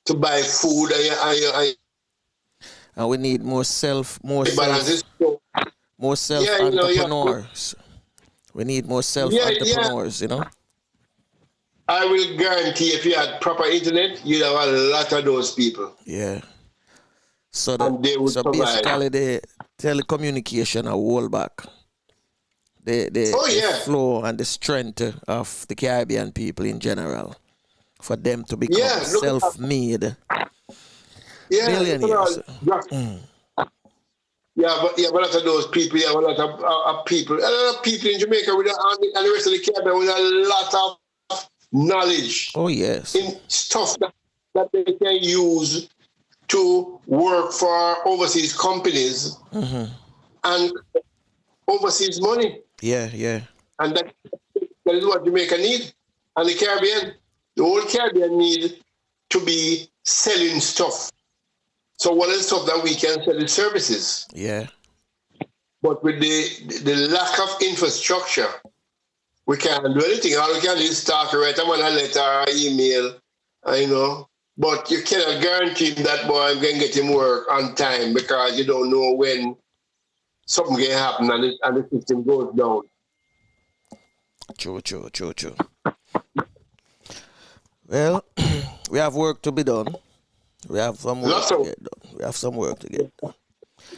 to buy food, and we need more self-entrepreneurs. We need more self-entrepreneurs, you know. I will guarantee if you had proper internet, you'd have a lot of those people. Yeah. So basically the telecommunication are hold back the flow and the strength of the Caribbean people in general, for them to become self-made millionaires. But a lot of those people, a lot of people in Jamaica and the rest of the Caribbean with a lot of knowledge Oh, yes. in stuff that they can use to work for overseas companies and overseas money. Yeah. And that is what Jamaica need. And the Caribbean, the whole Caribbean need to be selling stuff. So one of the stuff that we can sell is services. Yeah. But with the lack of infrastructure, we can't do anything. All we can do is talk, write them on a letter or email, But you cannot guarantee that boy I'm going to get him work on time because you don't know when something can happen and the system goes down. True. Well, we have work to be done. We have some work to get done.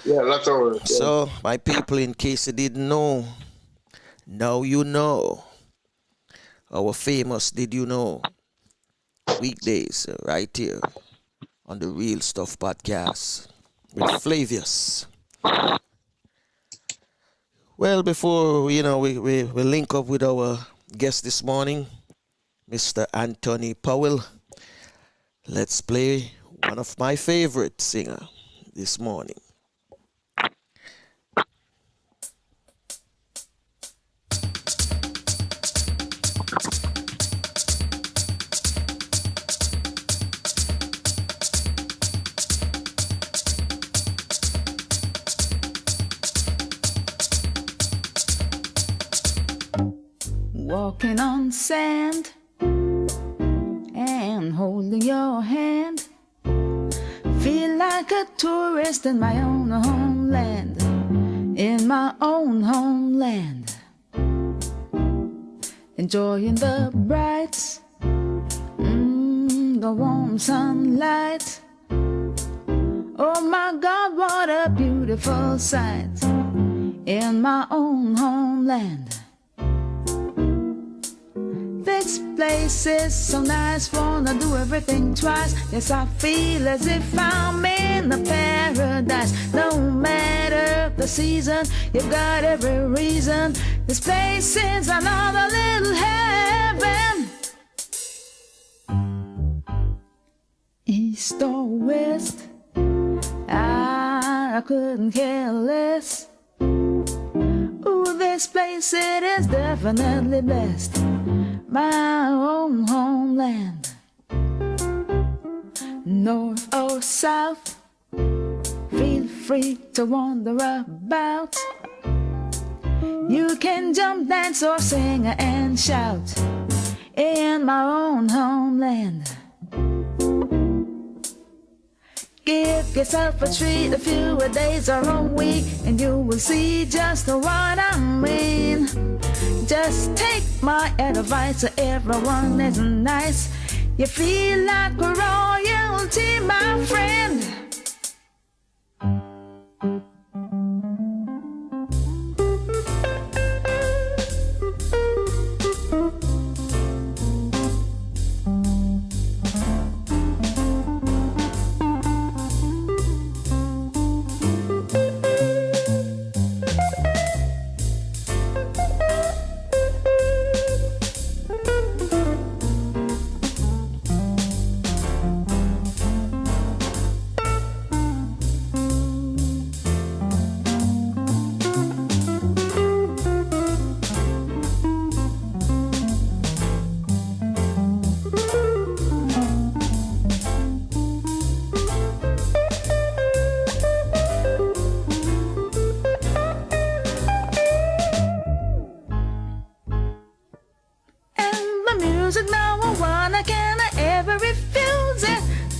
Yeah, lots of work. Yeah. So, my people, in case you didn't know, now you know. Our famous Did You Know? Weekdays right here on the Real Stuff Podcast with Flavius. Well, before we link up with our guest this morning, Mr. Anthony Powell, let's play one of my favorite singer this morning. Walking on sand and holding your hand, feel like a tourist in my own homeland, in my own homeland, enjoying the bright, the warm sunlight. Oh my God, what a beautiful sight in my own homeland. This place is so nice, wanna do everything twice. Yes, I feel as if I'm in a paradise. No matter the season, you've got every reason. This place is another little heaven. East or west, I couldn't care less. Ooh, this place, it is definitely blessed. My own homeland. North or south, feel free to wander about. You can jump, dance, or sing and shout in my own homeland. Give yourself a treat, a few days or a week, and you will see just what I mean. Just take my advice, everyone is nice. You feel like royalty, my friend.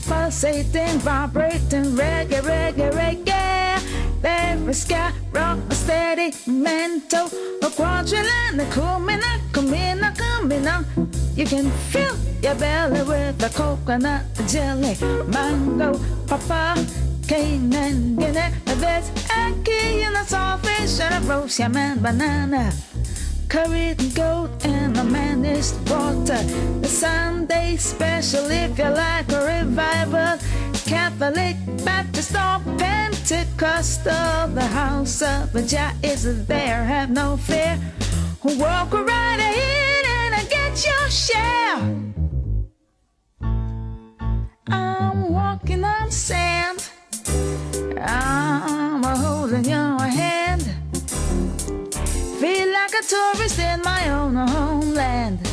Pulsating, vibrating, reggae, reggae, reggae. Every sky rock, a steady mental, a quadrillion, a kumina, kumina, kumina. You can fill your belly with the coconut jelly, mango, papa, cane and guinea. There's a key in a saltfish and a roast yam and banana. Curried goat and a managed water. The Sunday special if you like a revival. Catholic, Baptist or Pentecostal. The house of Jah is there, have no fear. Walk right in and get get your share. I'm walking on sand. I'm holding your hand. Feel like a tourist in my own homeland.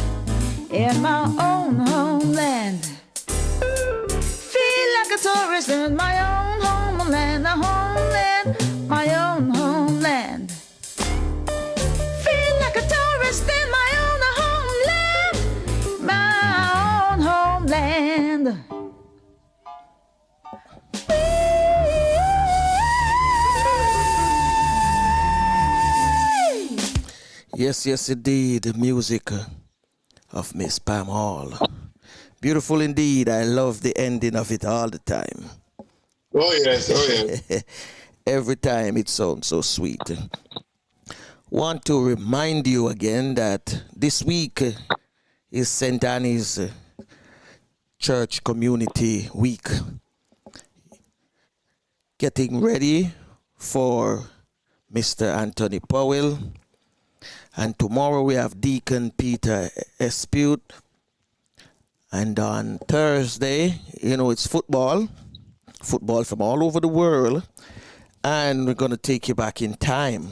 In my own homeland. Feel like a tourist in my own homeland. A homeland, my own homeland. Feel like a tourist in my own homeland. My own homeland. Yes, yes, indeed. The music of Miss Pam Hall. Beautiful indeed. I love the ending of it all the time. Oh, yes. Oh, yes. Every time it sounds so sweet. Want to remind you again that this week is St. Annie's Church Community Week. Getting ready for Mr. Anthony Powell. And tomorrow we have Deacon Peter Espute. And on Thursday, it's football from all over the world. And we're going to take you back in time,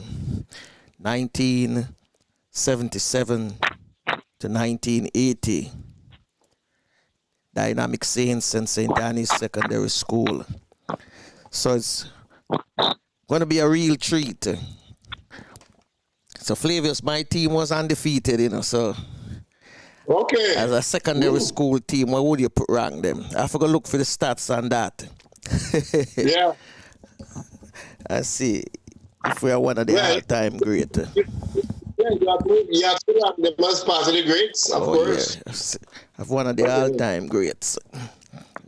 1977 to 1980. Dynamic Saints and St. Annie's Secondary School. So it's going to be a real treat. So Flavius, my team was undefeated, so Okay. as a secondary school team, where would you rank them? I forgot to look for the stats on that. Yeah. I see if we are one of the all-time great. Yeah, you have to rank them as part of the greats, of course. Yeah. Of one of the all-time greats.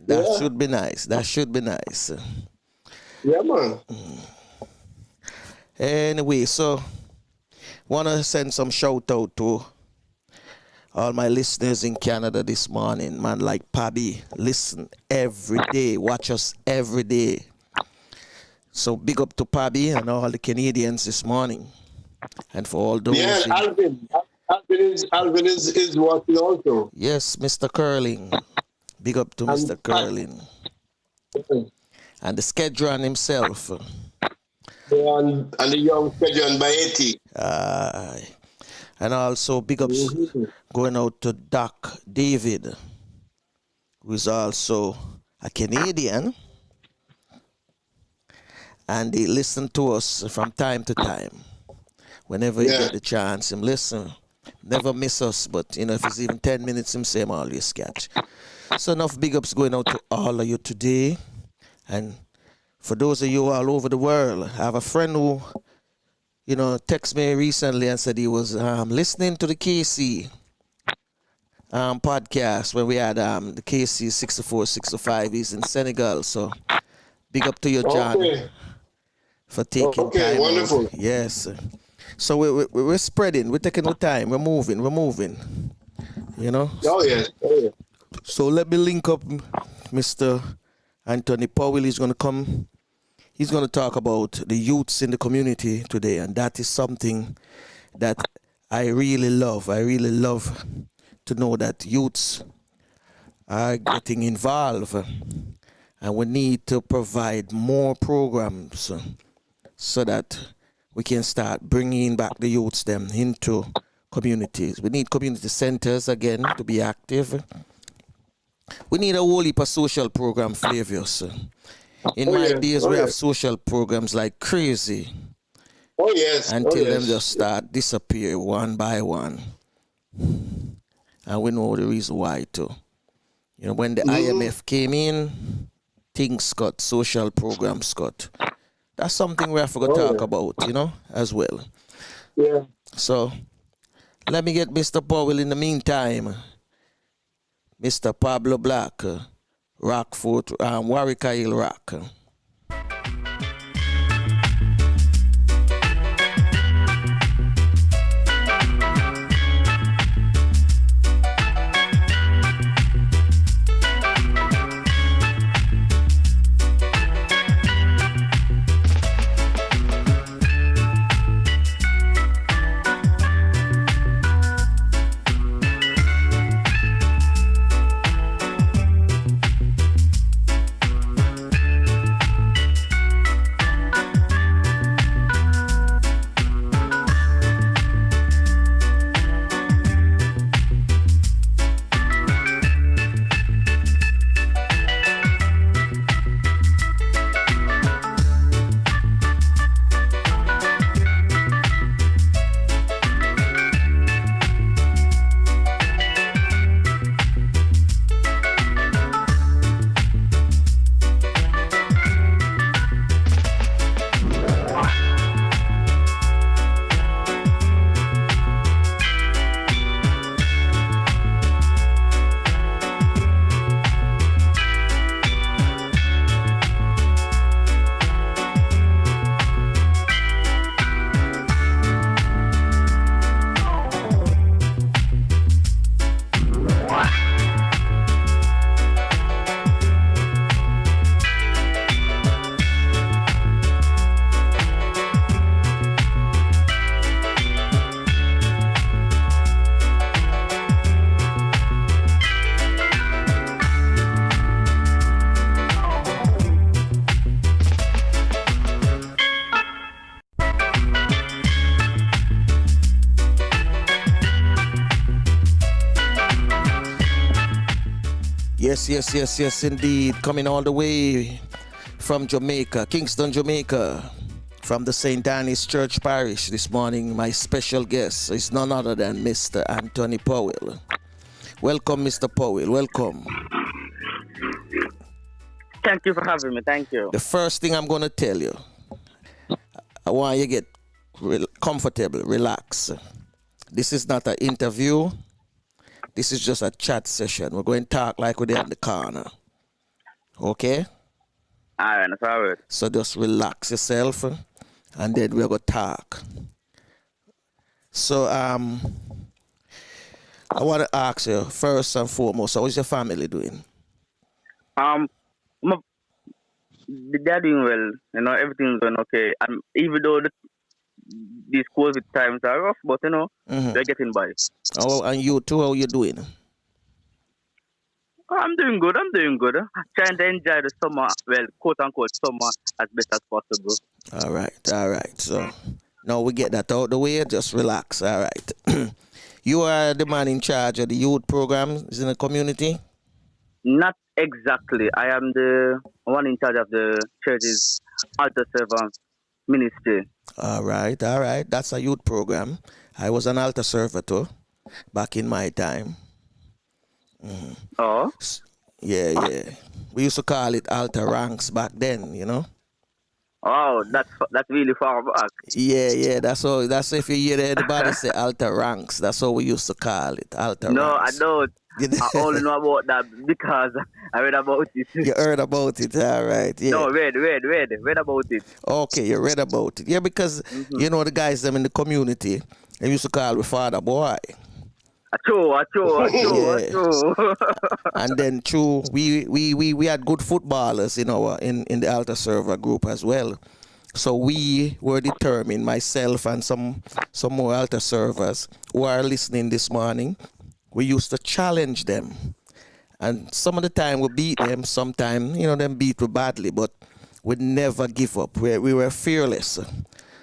That Yeah. should be nice. That should be nice. Yeah, man. Anyway, so want to send some shout out to all my listeners in Canada this morning. Man, like Pabby, listen every day, watch us every day. So big up to Pabby and all the Canadians this morning. And for all those. Yeah, Alvin. Alvin is watching also. Yes, Mr. Curling. Big up to Mr. Curling. And the Skedron himself. And the young Pedro by 80. And also big ups going out to Doc David, who is also a Canadian. And he listen to us from time to time. Whenever he get the chance, him listen. Never miss us, but if it's even 10 minutes, him say him always catch. So enough big ups going out to all of you today. And for those of you all over the world, I have a friend who, texted me recently and said he was listening to the KC podcast when we had the KC 6465. He's in Senegal. So big up to you, John, for taking time. Wonderful. Yes. So we're spreading. We're taking our time. We're moving. Oh, yes. So let me link up Mr. Anthony Powell. He's going to come. He's going to talk about the youths in the community today, and that is something that I really love. I really love to know that youths are getting involved, and we need to provide more programs so that we can start bringing back the youths them into communities. We need community centers again to be active. We need a whole heap of social program, Flavius. In my days, we have social programs like crazy. Oh, yes. Until them just start disappear one by one. And we know the reason why, too. When the IMF came in, things got, social programs got. That's something we have to talk about, as well. Yeah. So, let me get Mr. Powell in the meantime. Mr. Pablo Black, Rockfort, Warwick Hill Rock. Yes, indeed. Coming all the way from Jamaica, Kingston, Jamaica, from the St. Anne's Church Parish this morning. My special guest is none other than Mr. Anthony Powell. Welcome, Mr. Powell. Welcome. Thank you for having me. Thank you. The first thing I'm going to tell you, I want you to get comfortable, relax. This is not an interview. This is just a chat session. We're going to talk like we're there in the corner. Okay? All right, that's all right. So just relax yourself, and then we're going to talk. So I want to ask you, first and foremost, how is your family doing? They're doing well. You know, everything's going okay. Even though these COVID times are rough, but, you know, they're getting by. Oh, and you too, how you doing? I'm doing good. Trying to enjoy the summer, well, quote-unquote summer, as best as possible. All right. So now we get that out the way. Just relax. All right. You are the man in charge of the youth programs in the community? Not exactly. I am the one in charge of the church's altar server ministry. All right. That's a youth program. I was an altar server too, back in my time. Oh? Yeah. We used to call it altar ranks back then, you know? Oh, that's really far back. Yeah. That's if you hear anybody say altar ranks, that's how we used to call it, altar ranks. No, I don't. I only know about that because I read about it. You heard about it, all right. Yeah. No, read about it. Okay, you read about it. Yeah, because, you know, the guys them in the community, they used to call me Father Boy. True. And then we had good footballers in the altar server group as well. So we were determined, myself and some more altar servers who are listening this morning, we used to challenge them. And some of the time we beat them, sometimes, you know, them beat we badly, but we never give up. We were fearless.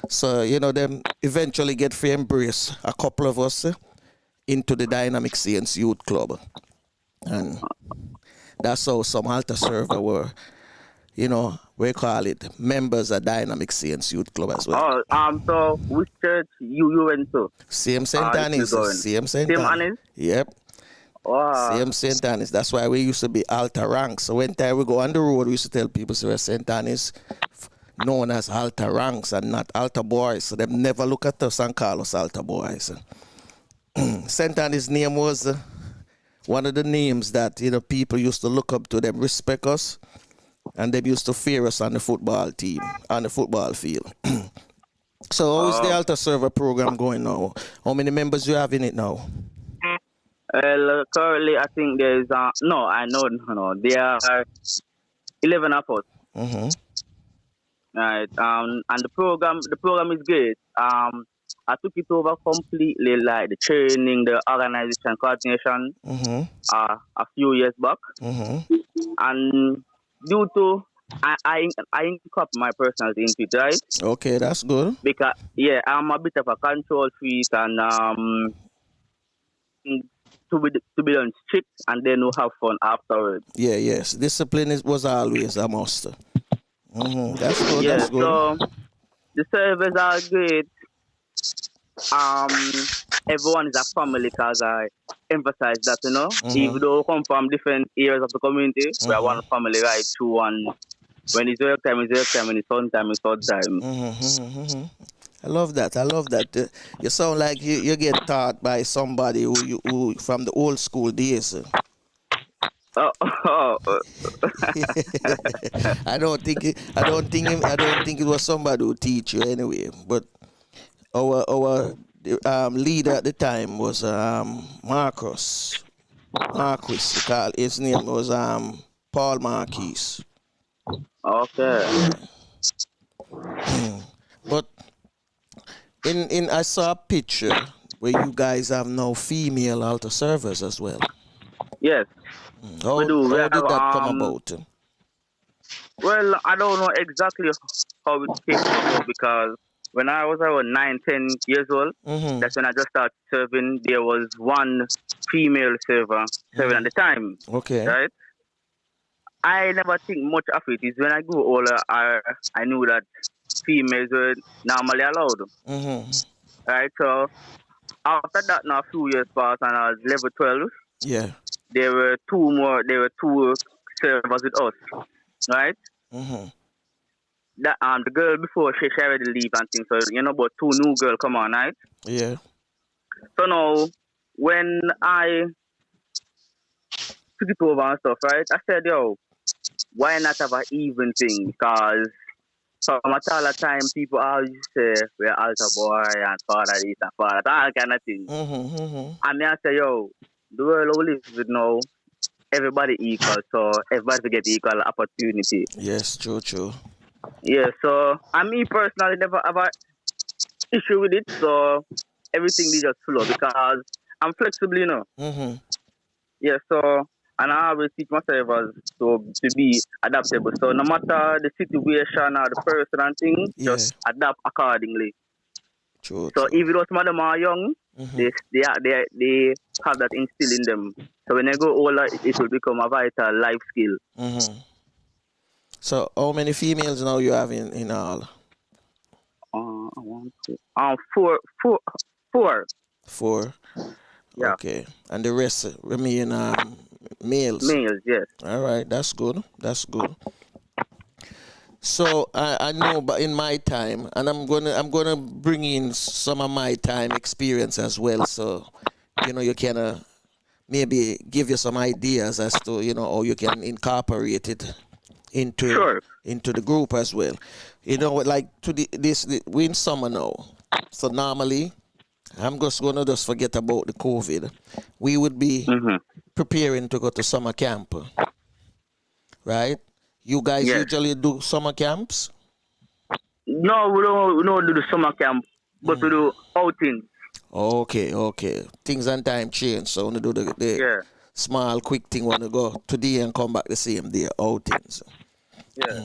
So, you know, them eventually get free embrace a couple of us into the Dynamic Saints Youth Club. And that's how some altar server were, you know, we call it members of Dynamic Saints Youth Club as well. Oh, so which church you went to? Same St. Anne's. Same St. Anne's? Yep. Wow. Same St. Anne's. That's why we used to be altar ranks. So when time we go on the road, we used to tell people, so St. Anne's known as altar ranks and not altar boys. So they never look at us and call us altar boys. St. Anne's name was one of the names that, you know, people used to look up to, them respect us, and they used to fear us on the football team, on the football field. So how is the altar server program going now? How many members you have in it now? Well, currently I think there is no. There are 11 of us. Mm-hmm. Right. And the program is great. I took it over completely, like the training, the organization, coordination, a few years back. Mm-hmm. And due to I incorporate my personality into it, right? Okay, that's good. Because I'm a bit of a control freak, and to be done strict, and then we'll have fun afterwards. Yeah, yes. Discipline was always a must. Mm-hmm. That's good. Yeah, that's good. So the servers are great. Everyone is a family, because I emphasize that, you know, even though we come from different areas of the community, we are one family right through, and when it's work time, it's work time, when it's fun time, it's fun time. I love that. You sound like you get taught by somebody who from the old school days. I don't think it was somebody who teach you anyway. But our leader at the time was Marcus. His name was Paul Marquis. Okay. But in I saw a picture where you guys have now female altar servers as well. Yes. How did that come about? Well, I don't know exactly how it came about, because when I was around 9-10 years old, that's when I just started serving. There was one female server serving at the time. Okay. Right? I never think much of it. Is when I grew older, I knew that females were normally allowed. Mm-hmm. Right. So after that, now a few years passed, and I was level 12. Yeah. There were two more. There were two servers with us. Right. Mm-hmm. That the girl before she already leave and things. So but two new girl come on, right? Yeah. So now when I took it over and stuff, right? I said, yo, why not have an even thing? Because from a taller time, people always say we're altar boy and father this and father that, all kind of things. Mm-hmm. Mm-hmm. And me I say, yo, the world we live with now, everybody equal, so everybody to get equal opportunity. Yes, true. Yeah, so I me personally never have an issue with it, so everything is just flow because I'm flexible. Mm-hmm. Yeah, so and I always teach myself as to be adaptable. So no matter the situation or the person and things, Yeah. just adapt accordingly. True. So if those madam are young, they have that instill in them. So when they go older, it will become a vital life skill. Mm-hmm. So how many females now you have in all? Four. 4. Yeah. Okay. And the rest remain males. Males, yes. All right, that's good. So I know, but in my time, and I'm gonna bring in some of my time experience as well. So you can maybe give you some ideas as to how you can incorporate it into the group as well. Like we're in summer now, so normally I'm just gonna forget about the COVID. We would be preparing to go to summer camp, right? You guys usually do summer camps? No, we don't do the summer camp, but we do outings. Okay. Things and time change, so we do the small, quick thing. Want to go today and come back the same day. Outings. Yeah.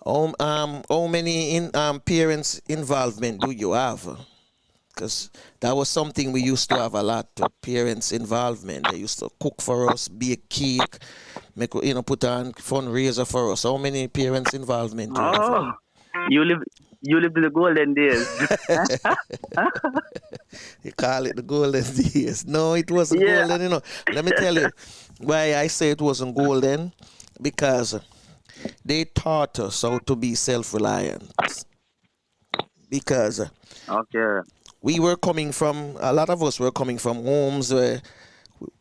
How many parents' involvement do you have? Because that was something we used to have a lot of parents' involvement. They used to cook for us, bake cake, put on fundraiser for us. How many parents' involvement do you have? You live in the golden days. You call it the golden days. No, it wasn't golden. Let me tell you why I say it wasn't golden. Because they taught us how to be self-reliant. Because we were coming from, a lot of us were coming from homes where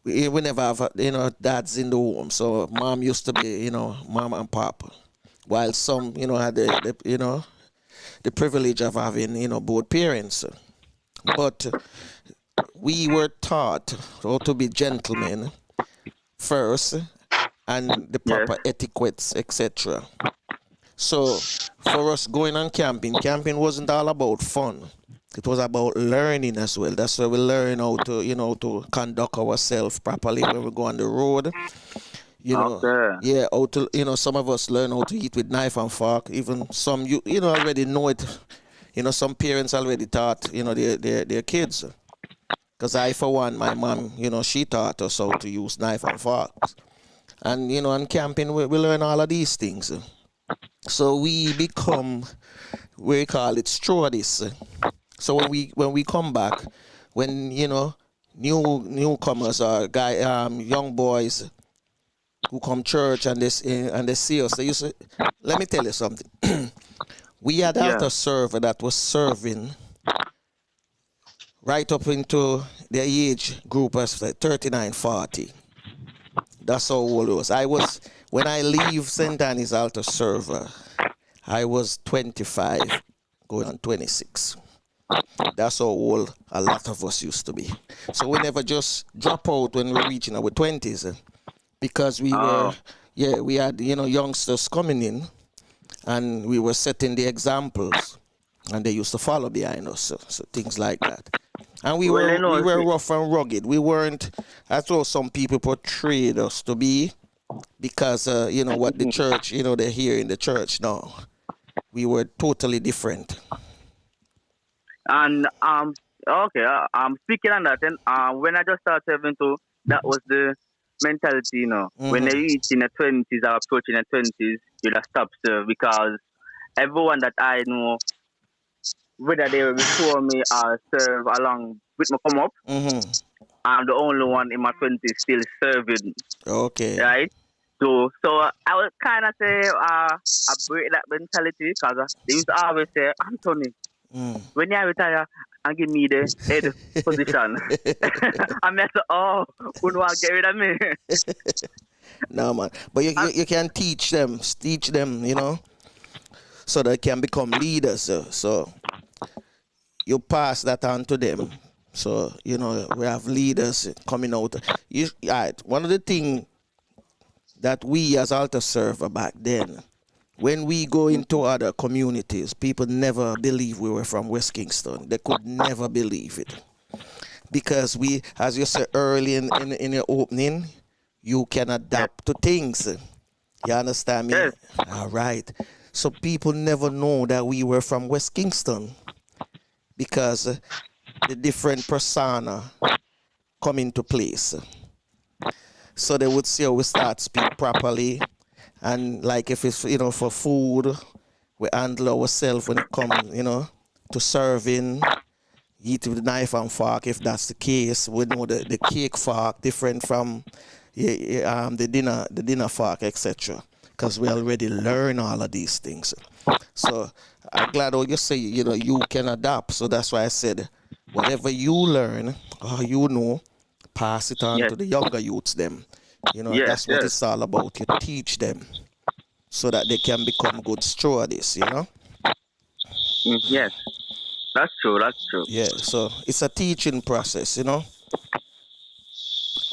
we never have, dads in the home. So mom used to be, mom and papa. While some, had the privilege of having, both parents. But we were taught how to be gentlemen first and the proper etiquettes, etc. So for us going on camping wasn't all about fun. It was about learning as well. That's where we learn how to, to conduct ourselves properly when we go on the road. How to, some of us learn how to eat with knife and fork. Even some, already know it. Some parents already taught, their kids. Because I, for one, my mom, she taught us how to use knife and forks. And, on camping, we learn all of these things. So we become, we call it stewardess. So when we come back, when, newcomers or young boys who come church and they see us, they used to, let me tell you something. We had a server that was serving right up into their age group as 39, 40. That's how old it was. When I leave St. Annie's altar server, I was 25, going on 26. That's how old a lot of us used to be. So we never just drop out when we're reaching our 20s. Because we had, youngsters coming in and we were setting the examples and they used to follow behind us. So things like that. And we were rough and rugged. We weren't, that's what some people portrayed us to be because, what the church, they're here in the church now. We were totally different. And, I'm speaking on that, and when I just started 72, that was the mentality, when they reach in the 20s or approaching the 20s, you just stop serve because everyone that I know, whether they were before me or serve along with me come up, I'm the only one in my 20s still serving. Okay. Right? So I would kind of say I break that mentality because they used to always say, Anthony, when you retire and give me the head position, I mess up, who want to get rid of me? No, man. But you can teach them, so they can become leaders. So you pass that on to them. So, we have leaders coming out. One of the things that we as altar server back then, when we go into other communities, people never believe we were from West Kingston. They could never believe it. Because we, as you said early in your opening, you can adapt to things. You understand me? Yes. All right. So people never know that we were from West Kingston because the different persona come into place. So they would see how we start speak properly. And like if it's, for food, we handle ourselves when it comes, to serving, eat with knife and fork if that's the case. We know the cake fork different from the dinner fork, etc. Because we already learn all of these things. So I'm glad you say, you can adapt. So that's why I said, whatever you learn or pass it on to the younger youths them. That's what it's all about. You teach them so that they can become good stewards, Yes, that's true. Yeah, so it's a teaching process, All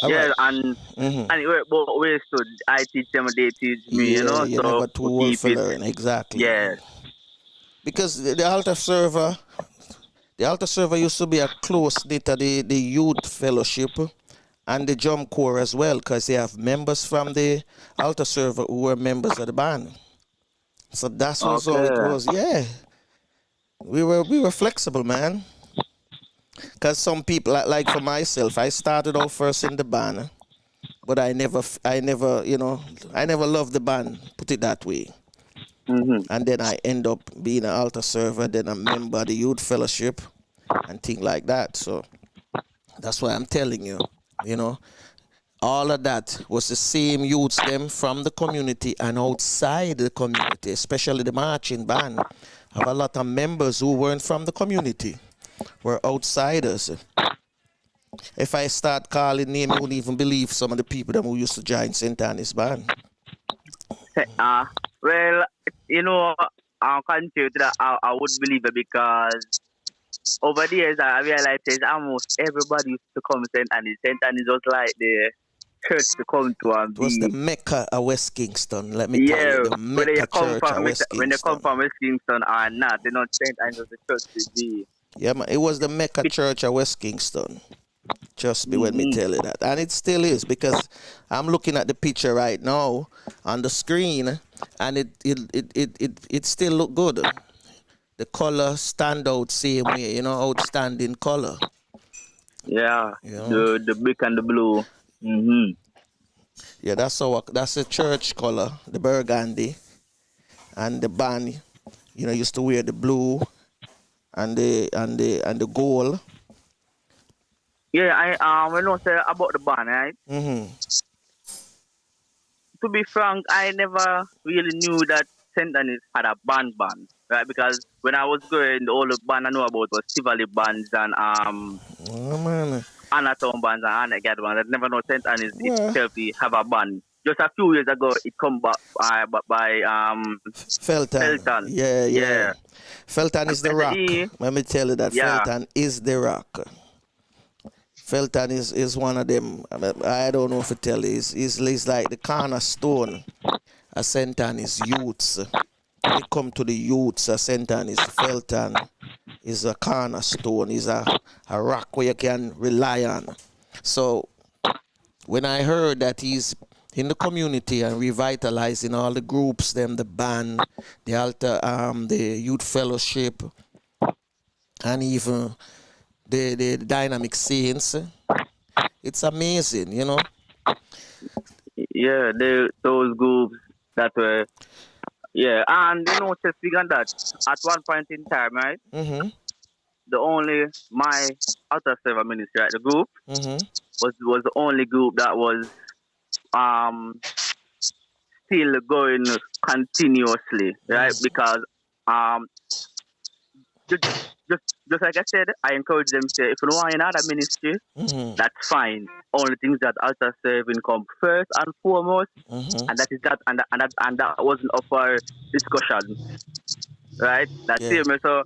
yeah, right. and it work both ways. So I teach them, they teach me, You're so never too we old keep for it. learn, exactly. Yeah. Because the altar server used to be a close knit of the youth fellowship and the drum corps as well, because they have members from the altar server who were members of the band. So that's how it was. Yeah, we were flexible, man. Because some people, like for myself, I started out first in the band, but I never loved the band. Put it that way. And then I end up being an altar server, then a member of the youth fellowship, and things like that. So that's why I'm telling you, all of that was the same youths them from the community and outside the community, especially the marching band. I have a lot of members who weren't from the community, were outsiders. If I start calling names, you wouldn't even believe some of the people who used to join St. Annie's band. Well, I'll continue to that. I would believe it because over the years I realized that almost everybody used to come to St. Annie's. St. Annie's was like the church to come to and It was the Mecca of West Kingston, let me tell you. The Mecca church of West Kingston. When they come from West Kingston or not, they not St. Annie's was the church to be. Yeah, man, it was the Mecca church of West Kingston. Trust me when me tell you that. And it still is, because I'm looking at the picture right now on the screen and it still look good. The color stand out same way, outstanding color. Yeah, the brick and the blue. Yeah, that's the church color, the burgundy, and the band, used to wear the blue and the gold. Yeah, I say about the band, right? To be frank, I never really knew that St. Annie's had a band, right? Because when I was going, the only band I know about was Tivoli bands and Anatone bands and Anagad bands. I never know St. Annie's itself have a band. Just a few years ago, it come back by Felton. Yeah. Felton is the rock. Let me tell you that. Felton is the rock. Felton is one of them. I don't know if I tell you. He's like the cornerstone of St. Annie's youths. When you come to the youths of St. Annie's, Felton is a cornerstone. He's a rock where you can rely on. So when I heard that he's in the community and revitalizing all the groups, them, the band, the altar, the youth fellowship, and even the dynamic scenes, it's amazing, Yeah, those groups that were, yeah, and just figure that at one point in time, right, Mm-hmm. the only my outer server ministry, right, the group Mm-hmm. was the only group that was um still going continuously, right, because um just just like I said, I encourage them to say if you don't want another ministry, Mm-hmm. that's fine. Only things that outer serving come first and foremost, Mm-hmm. and that is that, and that wasn't up for discussion, right? That's Yeah. it. So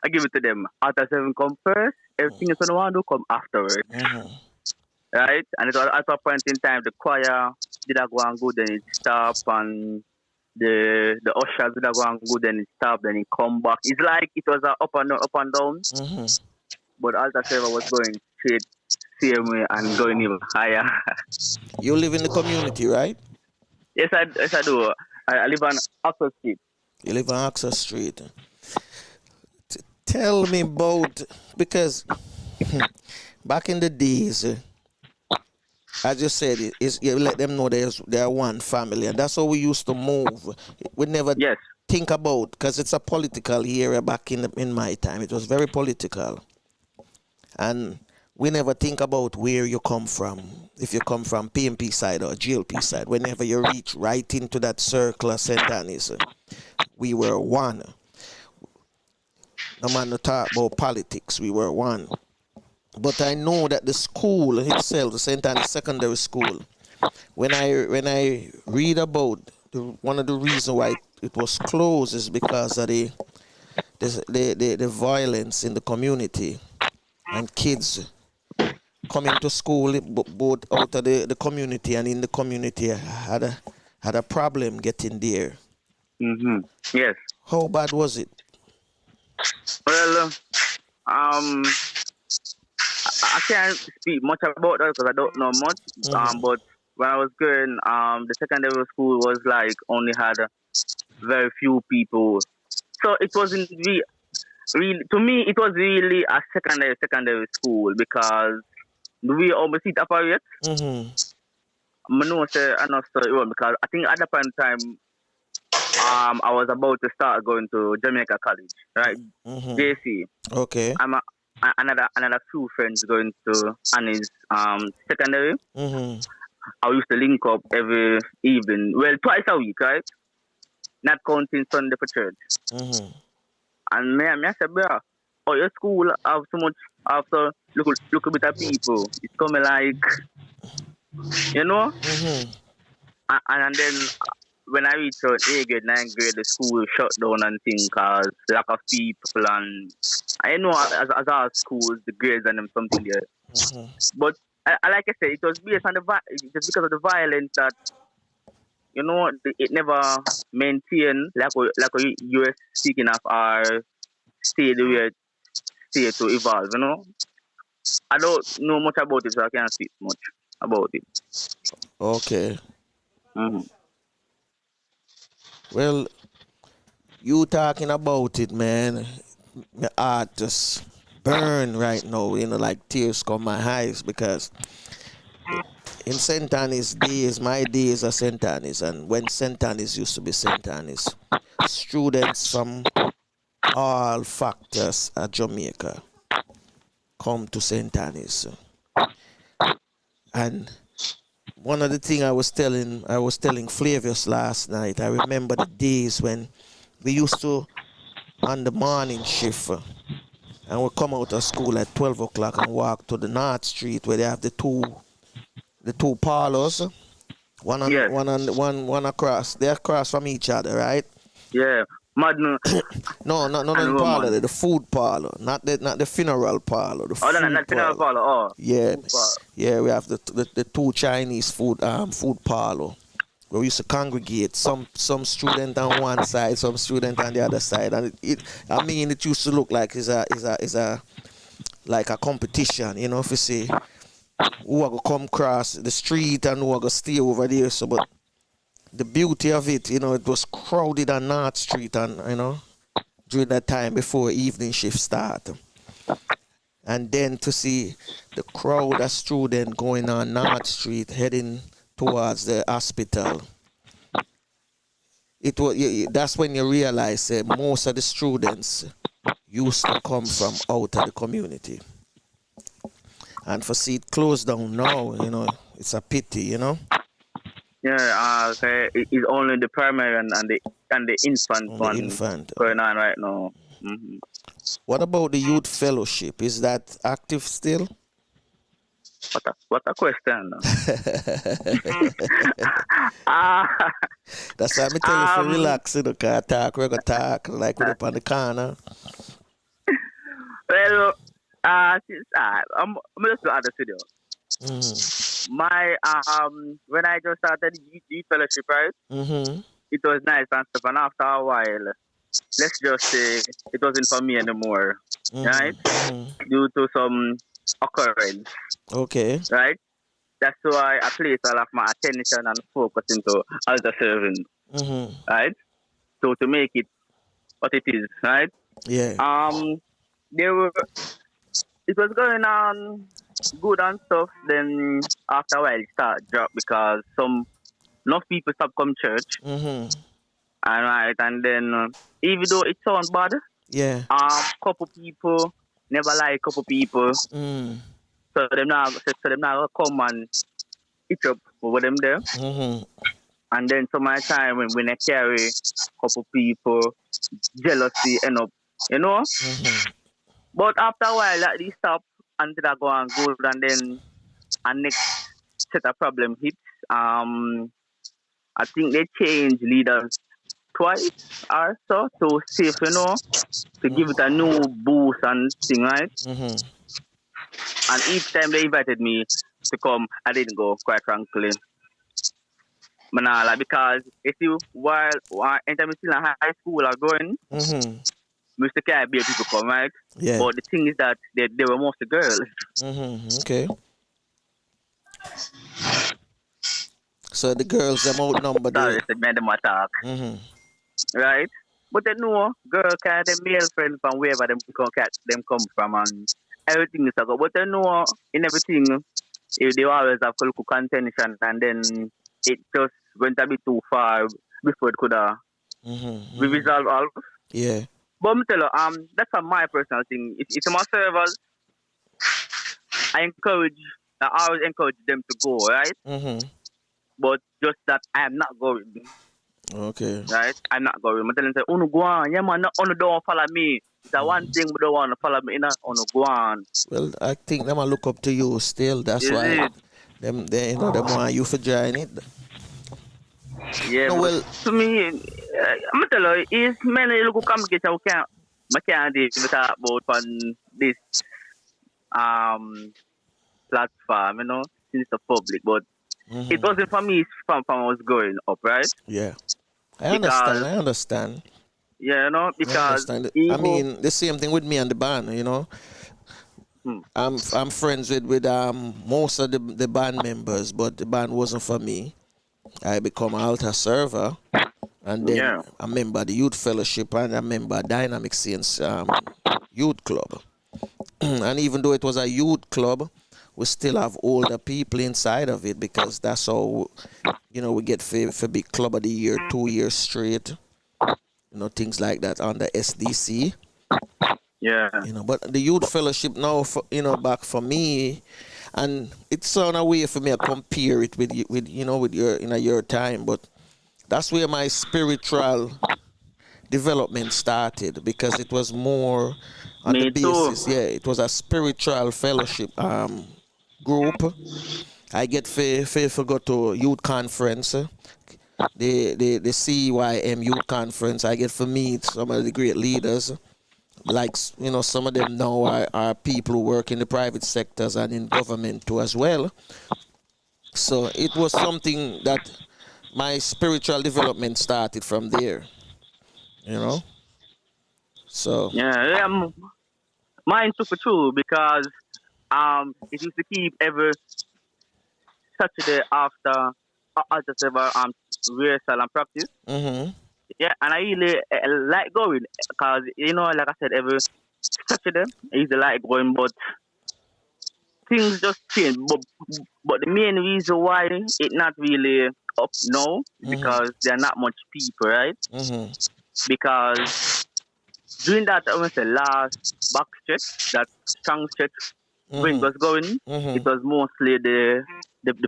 I give it to them. Outer serving come first. Everything else you want to do come afterwards, Mm-hmm. right? And it was at a point in time the choir did not go and good, then it stopped, and the ushers did not go and good, then it stopped, then it come back. It's like it was a up and down, Mm-hmm. but altar server was going straight same way and going even higher. You live in the community, right? Yes, I do. I live on Upper Street. You live on Access Street. Tell me about, because back in the days, as you said, you let them know they are one family, and that's how we used to move. We never Yes. think about, because it's a political era back in my time. It was very political, and we never think about where you come from. If you come from PMP side or GLP side, whenever you reach right into that circle of St. Anne's, we were one. No man no talk about politics, we were one. But I know that the school itself, the St. Anne's Secondary School, when I read about one of the reasons why it was closed is because of the violence in the community and kids coming to school both out of the community and in the community had a problem getting there. Yes. How bad was it? Well, I can't speak much about that because I don't know much. But when I was going, the secondary school was like only had very few people, so it wasn't really to me. It was really a secondary school because we almost sit up yet. Mm-hmm. I know say I know so it was because I think at that point in time, I was about to start going to Jamaica College, right? Mm-hmm. JC. Okay. I'm another few friends going to Annie's secondary. Mm-hmm. I used to link up every evening, well, twice a week, right? Not counting Sunday for church. Mm-hmm. And me I said, bro, oh, your school have so much after look a bit of people. It's coming like, you know? Mm-hmm. And then when I reached 8th grade, 9th grade, the school shut down and things because lack of people. And I know as our schools, the grades and them something there. Mm-hmm. But I like I said, it was based on just because of the violence that, you know, it never maintained like you were speaking of our state where state to evolve, you know. I don't know much about it, so I can't speak much about it. Okay. Mm-hmm. Well, you talking about it, man. My heart just burn right now, you know, like tears come my eyes because in St. Anne's days, my days are St. Anne's, and when St. Anne's used to be St. Anne's, students from all factors at Jamaica come to St. Anne's. And one of the things I was telling Flavius last night, I remember the days when we used to, on the morning shift, and we come out of school at 12 o'clock and walk to the North Street where they have the two parlors, one across. They're across from each other, right? Yeah, Madden. No, not the parlor, the food parlor, not the funeral parlor. The not funeral parlor. Oh, yeah, food parlor. Yeah. We have the two Chinese food parlor where we used to congregate. Some student on one side, some student on the other side, and it used to look like is a like a competition, you know, if you see who are gonna come across the street and who are gonna stay over there. So, but the beauty of it, you know, it was crowded on North Street, and you know, during that time before evening shift start. and then to see the crowd of students going on North Street heading towards the hospital. That's when you realize most of the students used to come from out of the community. And for see it closed down now, it's a pity, Yeah, okay. It's only the primary and the infant one going on right now. Mm-hmm. What about the youth fellowship? Is that active still? What a question. That's why I tell you to relax, we're gonna talk like we're up on the corner. Well, since I'm just to add to you. My when I just started youth fellowship, right? Mm-hmm. It was nice and stuff, and after a while, let's just say it wasn't for me anymore, right? Due to some occurrence. Okay. Right? That's why I place all of my attention and focus into altar serving. Right? So to make it what it is, right? Yeah. It was going on good and stuff, then after a while it started drop because enough people stopped come church. And then even though it sounds bad, couple people never like couple people. So them now come and eat up over them there. And then some of the time when I carry couple people, jealousy end up, But after a while, like, they stop until I go and good, and then a next set of problem hits. I think they change leaders twice or so to safe, to give it a new boost and thing, right? And each time they invited me to come, I didn't go, quite frankly. But because if you while anytime you still in high school or going, Mr. Can't be people come, right? Yeah. But the thing is that they were mostly girls. Okay. So the girls them outnumbered. Sorry, the men them attack. Right? But they know girl can have male friends from wherever them come from and everything is a go. But they know in everything they always have local contention and then it just went a bit too far before it could be resolved all. Yeah. But me tell you, that's my personal thing. It's my servers. I always encourage them to go, right? But just that I am not going. Okay. Right? I'm not going. I'm telling them, "Oh no, go on. Yeah, man, don't follow me. It's one thing, but don't want to follow me. Oh no, go on." Well, I think them look up to you still. That's why them want you for join it. Yeah. No, well, to me, I'm tell you, it's many local communication I can't do about on this platform, since the public, but it wasn't for me from I was growing up, right? Yeah. I understand. Yeah, because I mean the same thing with me and the band, I'm friends with most of the band members, but the band wasn't for me. I become an altar server, and then a member of the youth fellowship and a member of Dynamic Saints youth club. And even though it was a youth club, we still have older people inside of it because that's how we get for big club of the year 2 years straight. Things like that on the SDC. Yeah. But the youth fellowship now, back for me, and it's on a way for me to compare it with your time. But that's where my spiritual development started because it was more on me the basis. Too. Yeah, it was a spiritual fellowship group. I get to go to youth conference. The CYM youth conference, I get to meet some of the great leaders. Like, some of them now are people who work in the private sectors and in government too as well. So it was something that my spiritual development started from there. So. Yeah, mine took it too because it used to keep every Saturday after altar server rehearsal and practice. Yeah, and I really like going because like I said, every Saturday. I used to like going, but things just change. But the main reason why it not really up now is because there are not much people, right? Because during that, I would say last back stretch, that strong stretch, when it was going, it was mostly the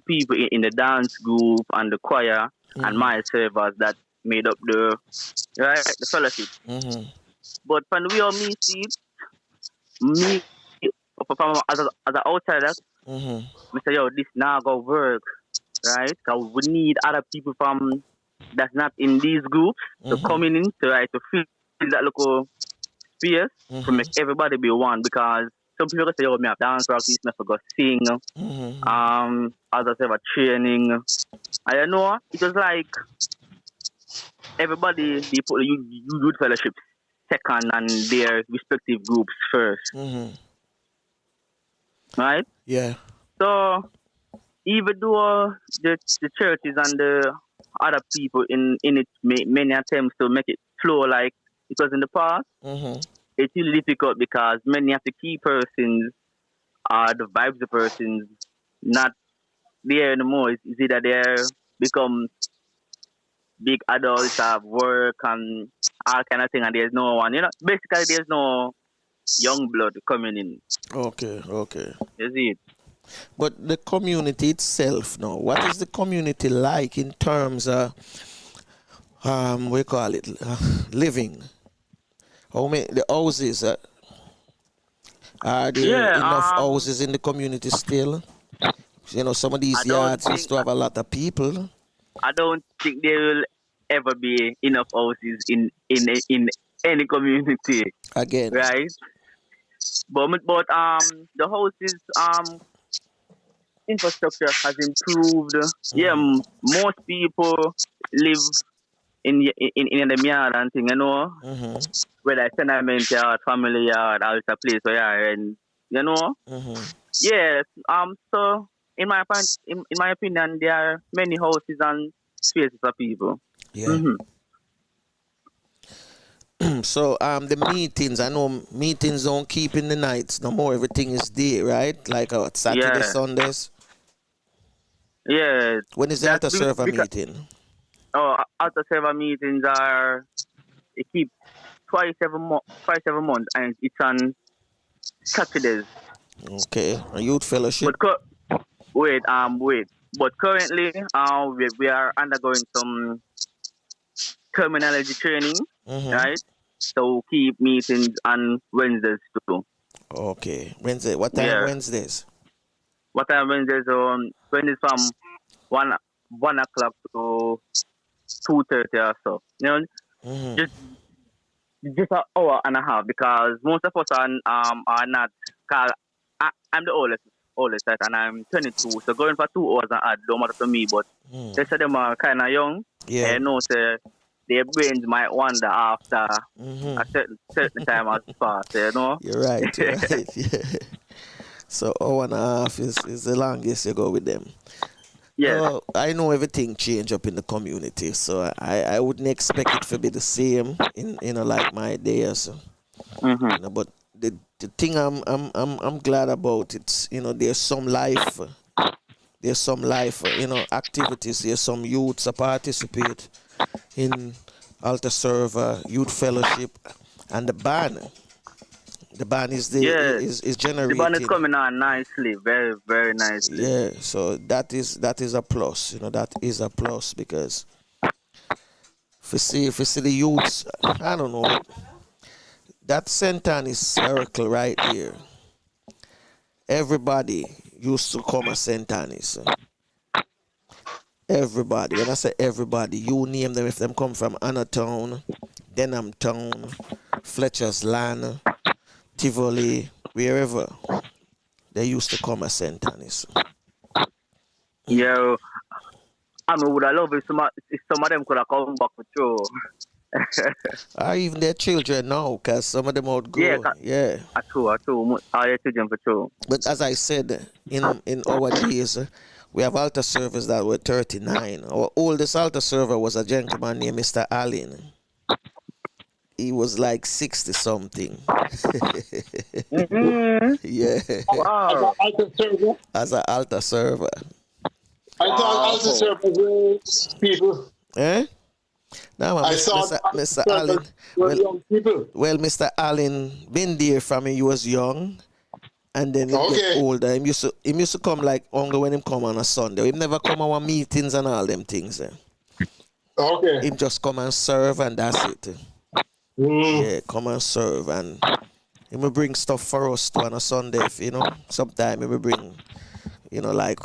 people in the dance group and the choir and my servers that made up the fellowship. But from the way of me see it, me as an outsider, we say, yo, this now go work, right? Because we need other people from that's not in these groups to come in to fill that local space to make everybody be one. Because some people say, yo, me have dance practice, me forgot sing, others have a training. I know it was like everybody they put the youth fellowships second and their respective groups first. Right? Yeah. So even though the churches and the other people in it make many attempts to make it flow like it was in the past, it's really difficult because many of the key persons are the vibes of persons not there anymore. It's either they become big adults, have work and all kind of thing, and there's no one. Basically there's no young blood coming in. Okay. You see it? But the community itself now, what is the community like in terms of we call it living? How many the houses are there enough houses in the community still? Some of these yards used to have a lot of people. I don't think there will ever be enough houses in any community. Again. Right? But the houses infrastructure has improved. Yeah, most people live in the yard and thing, whether it's tenement yard, family yard, or it's a place where you are, Yes. So in my opinion, there are many houses and spaces for people. Yeah. So the meetings, I know meetings don't keep in the nights no more. Everything is day, right? Like Saturday, Sundays. Yeah. When is the altar server meeting? Oh, altar server meetings it keeps twice every month, and it's on Saturdays. Okay, a youth fellowship. But wait. But currently, we are undergoing some terminology training, right? So keep meetings on Wednesdays too. Okay, Wednesday. What time Wednesdays? What time Wednesdays? Wednesdays from 1 o'clock to 2:30 or so. Just an hour and a half, because most of us are not. Cause I'm the oldest, right? And I'm 22, so going for 2 hours and odd don't matter to me. But they say them are kind of young. Yeah. And say their brains might wander after a certain time has passed. You're right. Yeah. So hour and a half is the longest you go with them. Yeah. I know everything change up in the community, so I wouldn't expect it to be the same in like my days. But the thing I'm glad about, it's there's some life. There's some life, activities. There's some youths that participate in altar server, youth fellowship, and the band. The band is generating. The band is coming on nicely, very, very nicely. Yeah, so that is a plus. That is a plus, because if you see the youths, I don't know, that St. Anne's circle right here. Everybody used to come at St. Anne's. Everybody. When I say everybody, you name them. If them come from Anatown, Denham Town, Fletcher's Land, Tivoli, wherever, they used to come at St. Anne's. Yeah, I would have loved if some of them could have come back for sure. Or even their children now, because some of them outgrow. Yeah. True. All their children for sure. But as I said, in our days, we have altar servers that were 39. Our oldest altar server was a gentleman named Mr. Allen. he was like 60 something. Yeah, Wow. Altar server. as an altar server. I thought altar servers were people. Eh? No, man, I thought Mr. altar Allen. servers were young people. Well, Mr. Allen been there from when he was young, and then he get older. He used to come like only when him come on a Sunday. He never come on our meetings and all them things. Okay. Him just come and serve and that's it. Yeah, come and serve, and he will bring stuff for us too on a Sunday. You know, sometime he will bring, you know, like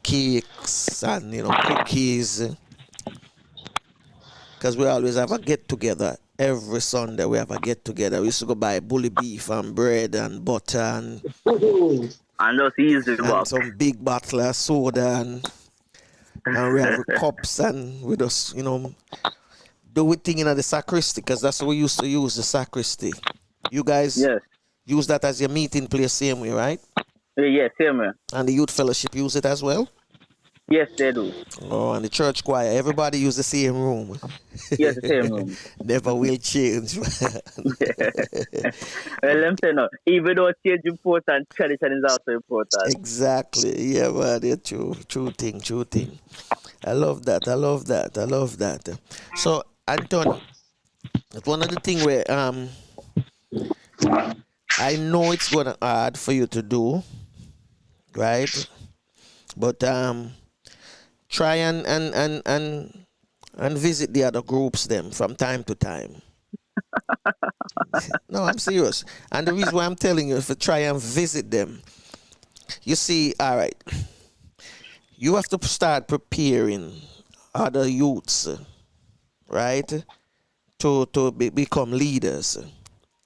cakes and cookies. Because we always have a get together every Sunday. We have a get together. We used to go buy bully beef and bread and butter and those easy work. some big bottle of soda and we have cups and we just do we thing in the sacristy, because that's what we used to use, the sacristy. You guys use that as your meeting place same way, right? Yeah, same way. And the youth fellowship use it as well? Yes, they do. Oh, and the church choir, everybody use the same room. Yes, the same room. Never will change. Well, let me say no. Even though change is important, tradition is also important. Exactly. Yeah, man. Yeah, true thing. I love that. So, Anton, one of the things where I know it's gonna hard for you to do, right? But try and visit the other groups them from time to time. No, I'm serious. And the reason why I'm telling you is to try and visit them. You see, all right, you have to start preparing other youths, right, to become leaders.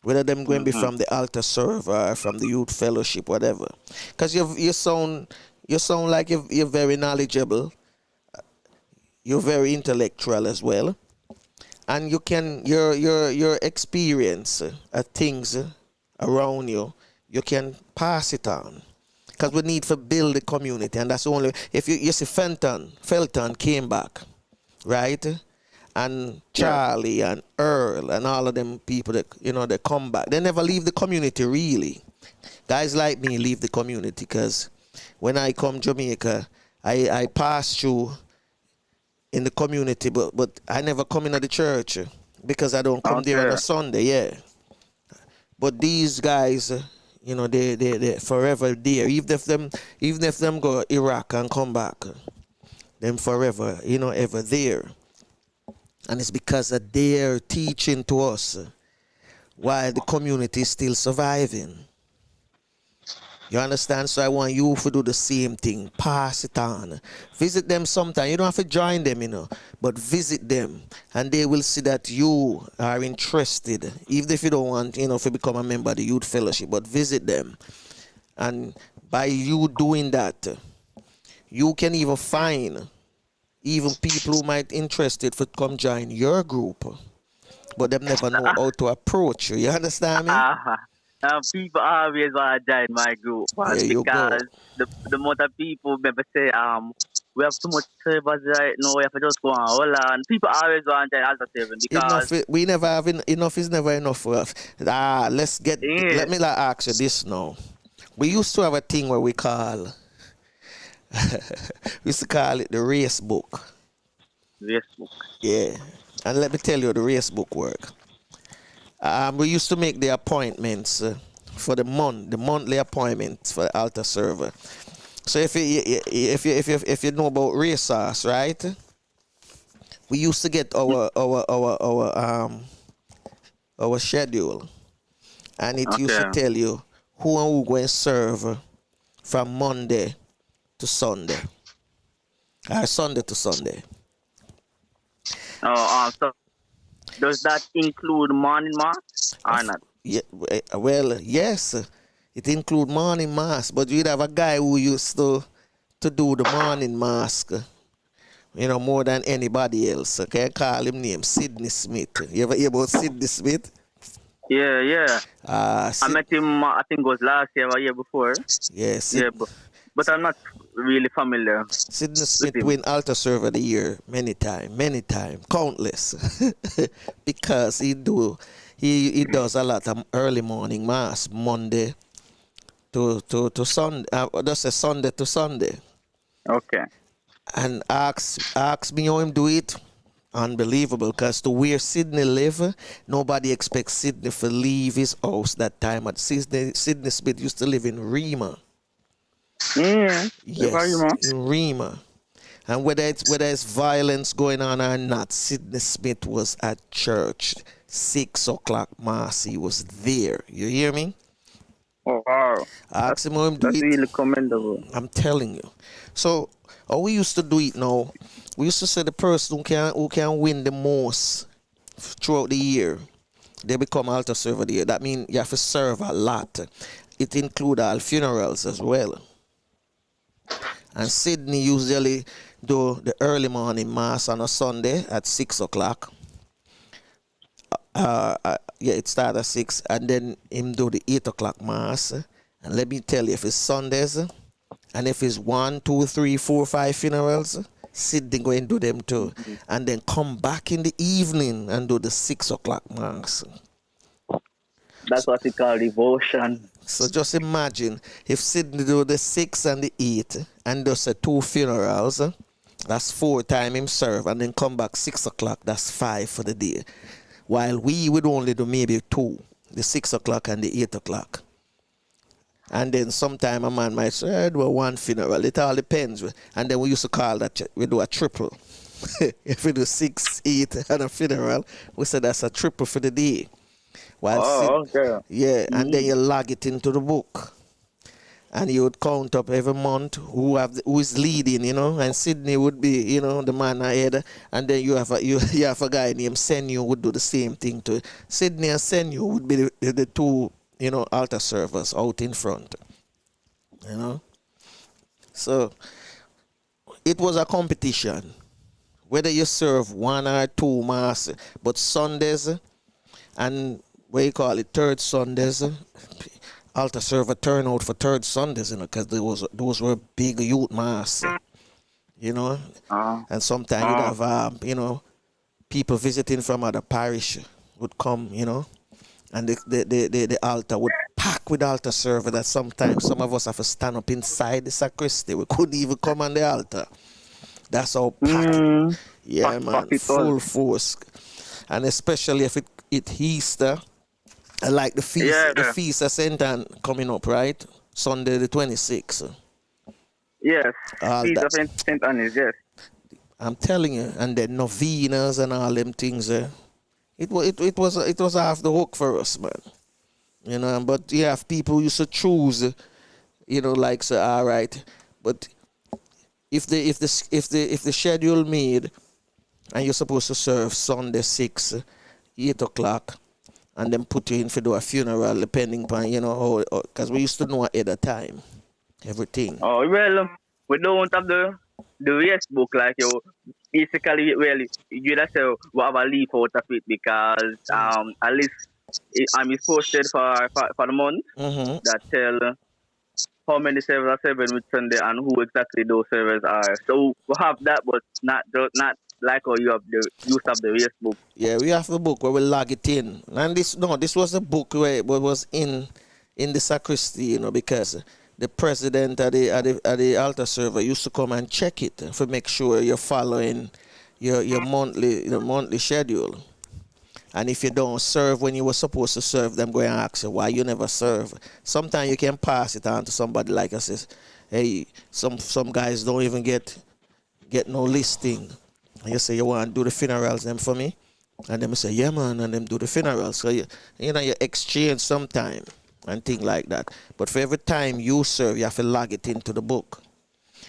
Whether them going to be from the altar server or from the youth fellowship, whatever. Because you sound like you're very knowledgeable. You're very intellectual as well, and you can your experience at things around you. You can pass it on, because we need to build the community, and that's only if you see Felton came back, right, and Charlie and Earl and all of them people that they come back. They never leave the community really. Guys like me leave the community because when I come Jamaica, I pass through in the community, but I never come into the church because I don't come there on a Sunday, yeah. But these guys, they forever there. Even if them go Iraq and come back, them forever, ever there. And it's because of their teaching to us why the community is still surviving. You understand? So I want you to do the same thing. Pass it on. Visit them sometime. You don't have to join them, but visit them. And they will see that you are interested. Even if you don't want, to become a member of the youth fellowship, but visit them. And by you doing that, you can even find even people who might be interested to come join your group. But them never know how to approach you. You understand me? People always want to join my group because the amount of people never say, we have too much servers right now, we have to just go on. Hold on. People always want to join altar serving because we never have enough is never enough for us. Let me ask you this now. We used to have a thing where we used to call it the race book. Race book. Yeah. And let me tell you the race book work. We used to make the appointments for the monthly appointments for the altar server. So if you know about racehorse, right? We used to get our schedule, and it used to tell you who going to serve from Monday to Sunday, or Sunday to Sunday. So does that include morning mass or not? Yeah, well, yes, it includes morning mass, but you'd have a guy who used to do the morning mass, more than anybody else. Okay, I call him name Sidney Smith. You ever hear about Sidney Smith? Yeah. I met him, I think it was last year or year before. Yes. Yeah, but I'm not really familiar Sidney with Smith him. win altar server of the year many time, countless, because he does a lot of early morning mass Monday to Sunday, just a Sunday to Sunday, Okay. and ask me how him do it. Unbelievable, because to where Sydney live, nobody expects Sydney to leave his house that time. At Sydney Smith used to live in Rima. Yeah. Yes, in Rima. And whether it's violence going on or not, Sydney Smith was at church. 6 o'clock mass, he was there. You hear me? Oh, wow. Ask him how him do That's it. really commendable. I'm telling you. So how we used to do it now, we used to say the person who can win the most throughout the year, they become altar server of the year. That means you have to serve a lot. It includes all funerals as well. And Sydney usually do the early morning mass on a Sunday at 6 o'clock. Yeah, it starts at 6, and then him do the 8 o'clock mass. And let me tell you, if it's Sundays, and if it's 1, 2, 3, 4, 5 funerals, Sydney go and do them too. And then come back in the evening and do the 6 o'clock mass. That's what we call devotion. So just imagine if Sydney do the 6 and the 8 and does the 2 funerals, that's 4 times him serve, and then come back 6 o'clock, that's 5 for the day. While we would only do maybe 2, the 6 o'clock and the 8 o'clock. And then sometime a man might say, I do a 1 funeral. It all depends. And then we used to call that, we do a triple. If we do 6, 8 and a funeral, we say that's a triple for the day. While okay. yeah, and then you log it into the book. And you would count up every month who is leading, and Sydney would be, the man ahead, and then you have a guy named Senyu would do the same thing to Sydney, and Senyu would be the 2, altar servers out in front. So it was a competition, whether you serve 1 or 2 mass, but Sundays and what you call it, third Sundays, altar server turnout for third Sundays, because those were big youth mass, and sometimes you'd have people visiting from other parish would come, and the altar would pack with altar server that sometimes some of us have to stand up inside the sacristy. We couldn't even come on the altar. That's how packed. Yeah, man, full force. And especially if it Easter, like the feast, the feast of St. Anne coming up, right? Sunday the 26th. Yes, feast of St. Anne, yes. I'm telling you, and then novenas and all them things. It was half the hook for us, man. But you have people who used to choose, like say, all right, but if the schedule made, and you're supposed to serve Sunday 6, 8 o'clock, and then put you in for do a funeral, depending upon, because we used to know at a time, everything. Oh, well, we don't have the race book like you. Basically, well, you just say we have a leaf out of it because at least it's posted for the month that tell how many servers are serving with Sunday and who exactly those servers are. So we have that, but not like how you have the use of the race book. Yeah, we have the book where we log it in. And this was a book where it was in the sacristy, because the president of the altar server used to come and check it to make sure you're following your monthly schedule. And if you don't serve when you were supposed to serve, them go and ask you why you never serve. Sometimes you can pass it on to somebody like us. Says, hey, some guys don't even get no listing. And you say you want to do the funerals them for me, and them say yeah man, and them do the funerals. So you exchange sometime and things like that. But for every time you serve, you have to log it into the book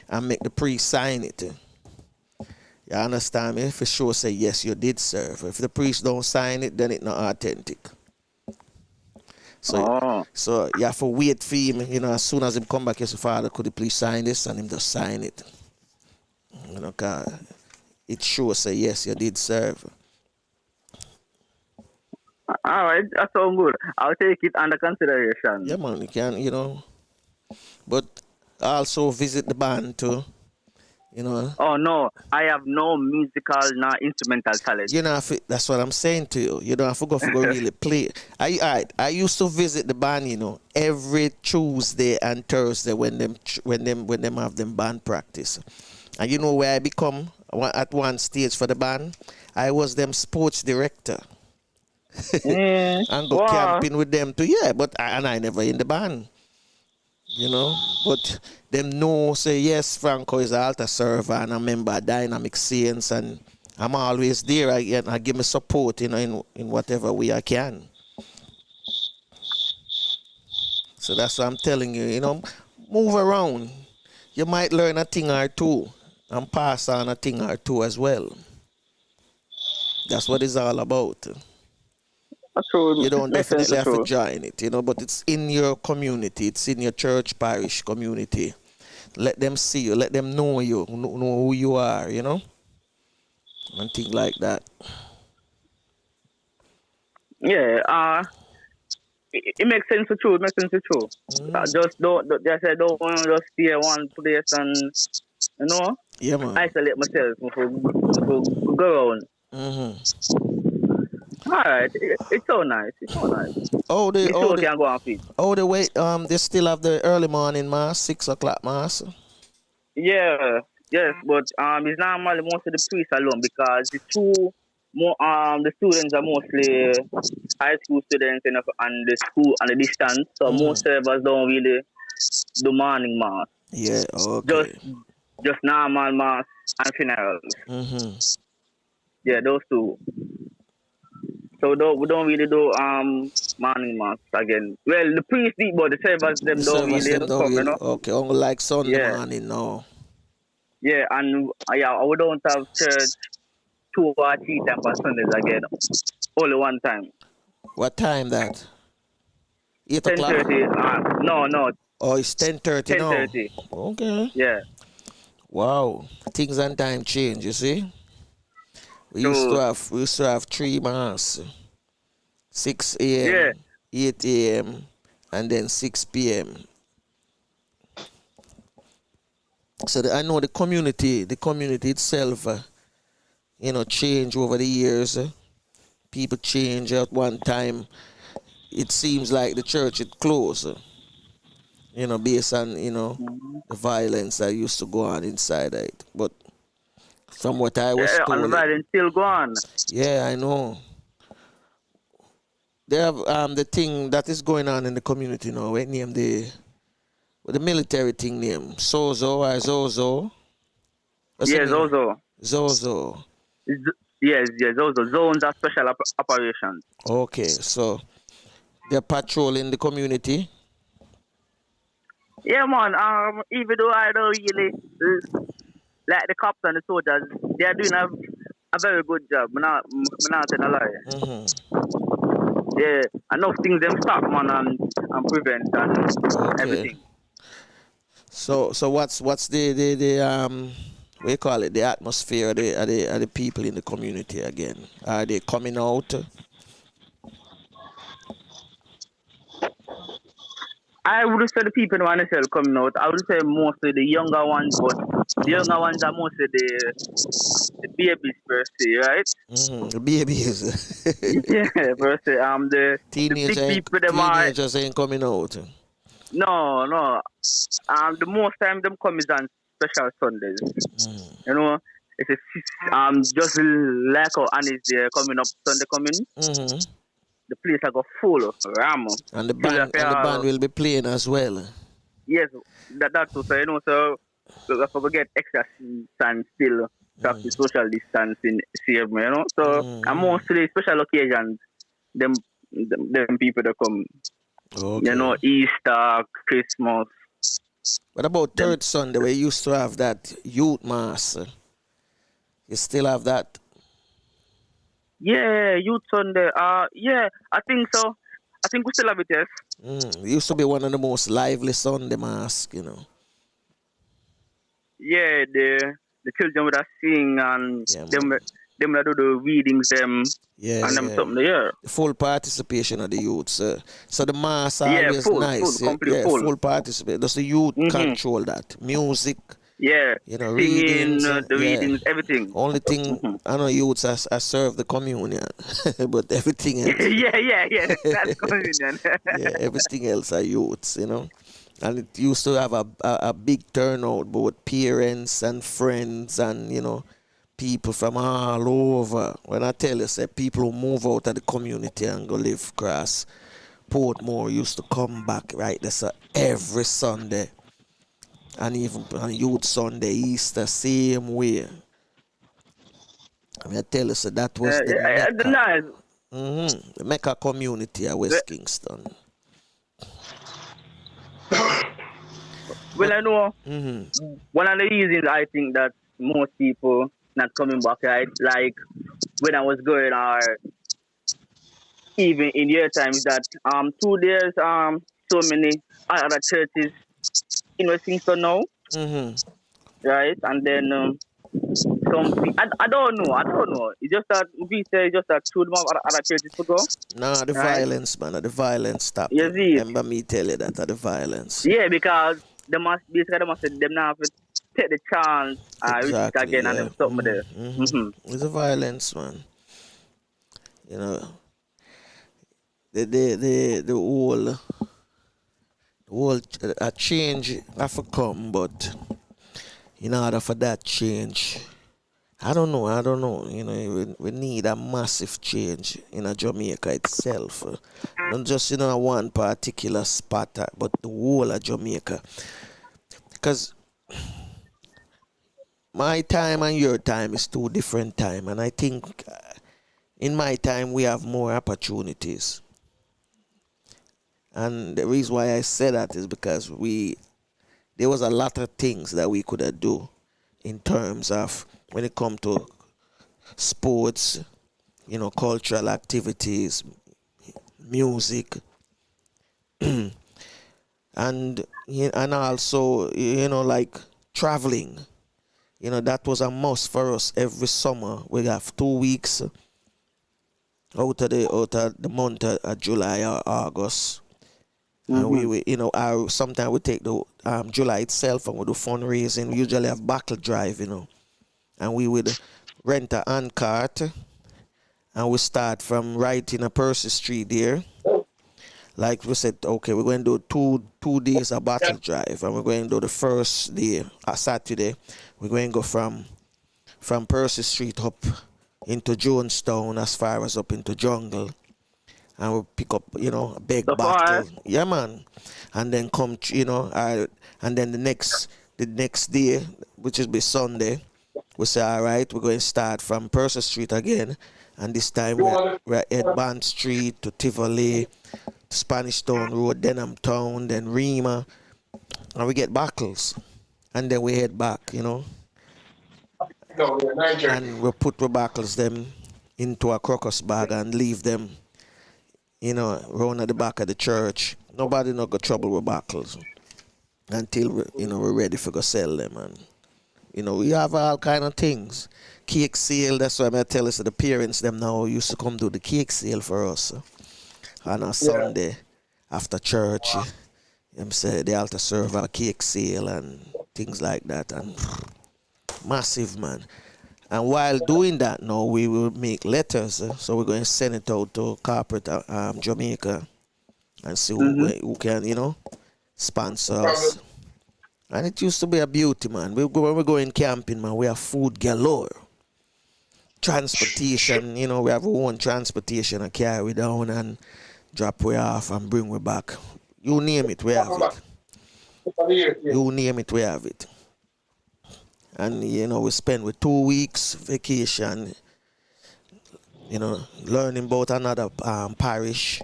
and make the priest sign it. You understand me? For sure say yes, you did serve. If the priest don't sign it, then it's not authentic. So you have to wait for him, as soon as him come back, you say, Father, could you please sign this? And him just sign it. Cause it sure say yes, you did serve. All right, that sounds good. I'll take it under consideration. Yeah, man, you can, But also visit the band too. You know. Oh no, I have no musical nor instrumental talent. You know, that's what I'm saying to you. You know, I forgot really play. I used to visit the band, you know, every Tuesday and Thursday when them have them band practice. And you know where I become at one stage for the band? I was them sports director. And go camping with them too. Yeah, but I never in the band. You know, but them know say yes, Franco is an altar server and a member of Dynamic Saints, and I'm always there. I give me support, you know, in whatever way I can. So that's what I'm telling you. You know, move around. You might learn a thing or two and pass on a thing or two as well. That's what it's all about. True. You don't definitely have to join it, you know, but it's in your community, it's in your church parish community. Let them see you, let them know you, know who you are, you know, and things like that. Yeah, it makes sense for true. It makes sense for true. Just don't want to just stay at one place and, you know, yeah, man. Isolate myself before go around. All right, it's so nice. It's so nice. Can go on feed. Oh, the way they still have the early morning mass, 6 o'clock mass. Yeah, yes, but it's normally most of the priests alone because the students are mostly high school students and the school and the distance, so most servers don't really do morning mass. Yeah, okay. Just normal mass and funerals. Yeah, those two. So we don't really do morning mass again. Well, the priests do, but the servers don't really come, you know. Okay, only like Sunday morning, no. Yeah, and we don't have church 2 or 3 times on Sundays again. Only one time. What time that? 8 o'clock? 10:30. No. Oh, it's 10:30 now. 10:30. Okay. Yeah. Wow, things and time change. You see. We used to have 3 mass, 6 a.m., 8 a.m., and then 6 p.m. So I know the community itself, you know, change over the years. People change. At one time, it seems like the church it closed. You know, based on, you know, the violence that used to go on inside it. But from what I was told, and the violence still go on. Yeah, I know. They have the thing that is going on in the community now. What name the military thing name? Zozo or Zozo? Zozo. Zozo. Yes, Zozo. Zones are special operations. Okay, so they're patrolling the community. Yeah, man. Even though I don't really like the cops and the soldiers, they are doing a very good job. I'm not telling a lie. Yeah, enough things them stop, man, and prevent and everything. So what's the what you call it, the atmosphere of the people in the community again? Are they coming out? I would say the people who are coming out. I would say mostly the younger ones, but the younger ones are mostly the babies per se, right? The babies. Yeah, per se. The teenagers ain't coming out. No. The most time them come is on special Sundays. You know, it's just like how Annie's there coming up Sunday coming. The place I got full of ram. And the band will be playing as well. Yes, that's also, you know, so we get extra stand still practice social distancing save me, you know. So and mostly special occasions, them people that come. Okay. You know, Easter, Christmas. What about third Sunday where you used to have that youth mass? You still have that? Yeah, Youth Sunday. Yeah, I think so. I think we still have it, yes. It used to be one of the most lively Sunday mass, you know. Yeah, the children would sing and them that do the readings, them. Yeah, and them yeah. something there. Full participation of the youths. So the mass Yeah, always full, nice. Yeah, complete yeah, full. full participation. Does the youth Mm-hmm. control that? Music, Yeah, singing, readings. the Yeah. readings, everything. Only thing Mm-hmm. I know youths are serve the communion, but everything else, yeah. That's convenient. yeah, everything else are youths. And it used to have a big turnout, both parents and friends and people from all over. When I tell you, say people who move out of the community and go live across Portmore used to come back right there, so every Sunday, and even on Youth Sunday, Easter, same way. I mean, I tell you, so that was the Mecca. Nice. The Mecca community at West Kingston. Well, I know one of the reasons I think that most people not coming back, right? Like when I was going, or even in your time, is that 2 days, so many other churches in West Kingston now, right? And then I don't know. It's just that we say just that two other churches to go. Nah, the right? violence, man. The violence stop. You see it? Remember me tell you that, the violence. Yeah, because they must them now have to take the chance risk again and then stop there. It's the violence, man. The whole change have to come, but in order for that change, I don't know. We need a massive change in Jamaica itself. Not just one particular spot, but the whole of Jamaica. Because my time and your time is two different time, and I think in my time we have more opportunities. And the reason why I say that is because there was a lot of things that we could do in terms of when it come to sports, cultural activities, music, and also like traveling. That was a must for us every summer. We have 2 weeks out of the month of July or August. And we sometimes we take the July itself and we do fundraising. We usually have buckle drive, and we would rent a handcart and we start from right in a Percy Street there. Like we said, okay, we're going to do two days of battle drive, and we're going to do the first day, Saturday, we're going to go from Percy Street up into Jonestown as far as up into Jungle. And we pick up, a big bottle. Yeah, man. And then come, and then the next day, which is be Sunday, we say, all right, we're going to start from Percy Street again. And this time we're at Bond Street to Tivoli, Spanish Town Road, Denham Town, then Rima. And we get buckles. And then we head back, And we put the buckles them into a crocus bag and leave them round at the back of the church. Nobody not got trouble with buckles until we're ready for go sell them. And we have all kind of things. Cake sale, that's why I tell us the parents them now used to come do the cake sale for us on a Sunday after church. Say they have to serve a cake sale and things like that, and massive, man. And while doing that now, we will make letters. So we're going to send it out to corporate Jamaica and see who can, sponsor us. And it used to be a beauty, man. When we go in camping, man, we have food galore. Transportation, we have our own transportation and carry down and drop we off and bring we back. You name it, we have it. You name it, we have it. And, we spend with 2 weeks vacation, learning about another parish.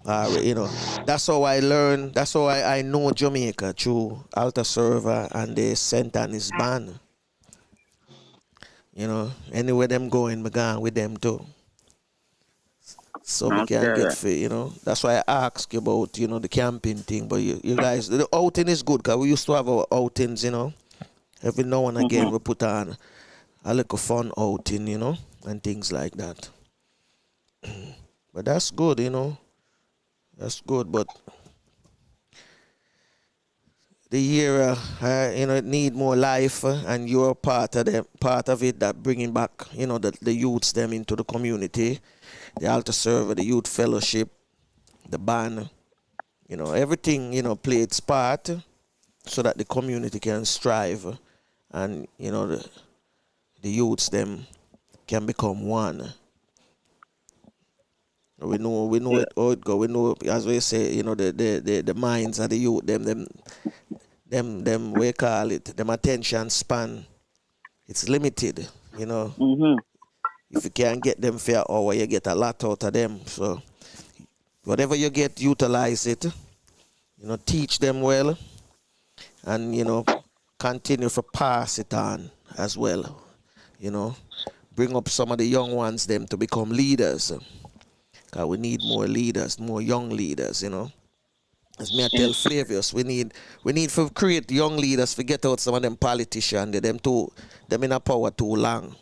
That's how I learn, that's how I know Jamaica, through Altar Server and the St. Anne's Band. Anywhere them going, we going with them too. So we can get fit, That's why I ask you about, the camping thing. But you guys, the outing is good, because we used to have our outings, Every now and again we put on a little fun outing, and things like that. But that's good, you know. That's good. But the year, you know, it need more life, and you're part of it. That bringing back, you know, the youths them into the community, the altar server, the youth fellowship, the band, you know, everything, you know, play its part so that the community can strive, and you know the youths them can become one. We know Yeah. it how it go. We know, as we say, you know, the minds of the youth them we call it, them attention span, it's limited, you know. Mm-hmm. If you can't get them for an hour, you get a lot out of them. So whatever you get, utilize it, you know, teach them well, and you know, continue to pass it on as well, you know. Bring up some of the young ones them to become leaders, because we need more leaders, more young leaders, you know. As me I tell Flavius, we need to create young leaders to get out some of them politicians. Them in a power too long.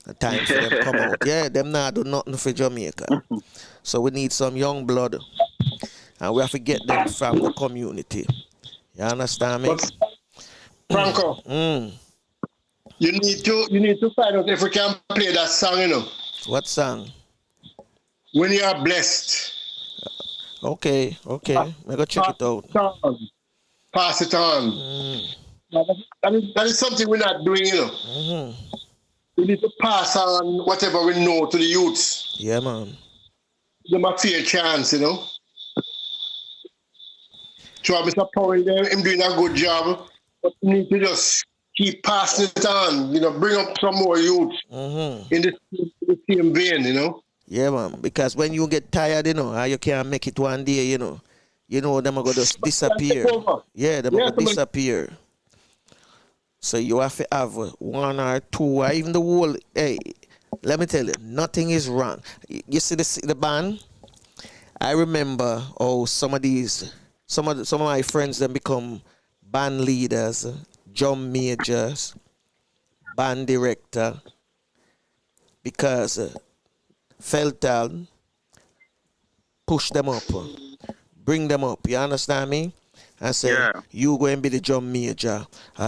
The time for them come out. Yeah, them not do nothing for Jamaica. So we need some young blood, and we have to get them from the community. You understand me? But Franco, you need to find out if we can play that song, you know. What song? When you are blessed. Okay. We go check it out. Pass it on. That is something we're not doing, you know. We need to pass on whatever we know to the youths. Yeah, man. Give them a fair chance, you know. So Mr. Powell, him doing a good job, but we need to just keep passing it on, you know, bring up some more youth in the same vein, you know. Yeah, man. Because when you get tired, you know, you can't make it one day, you know. Them are going to just disappear. Yeah, them are going to disappear. So you have to have one or two, or even the whole. Hey, let me tell you, nothing is wrong. You see the band? I remember some of my friends then become band leaders, drum majors, band director, because Felton push them up, bring them up. You understand me? And say, you go and be the drum major,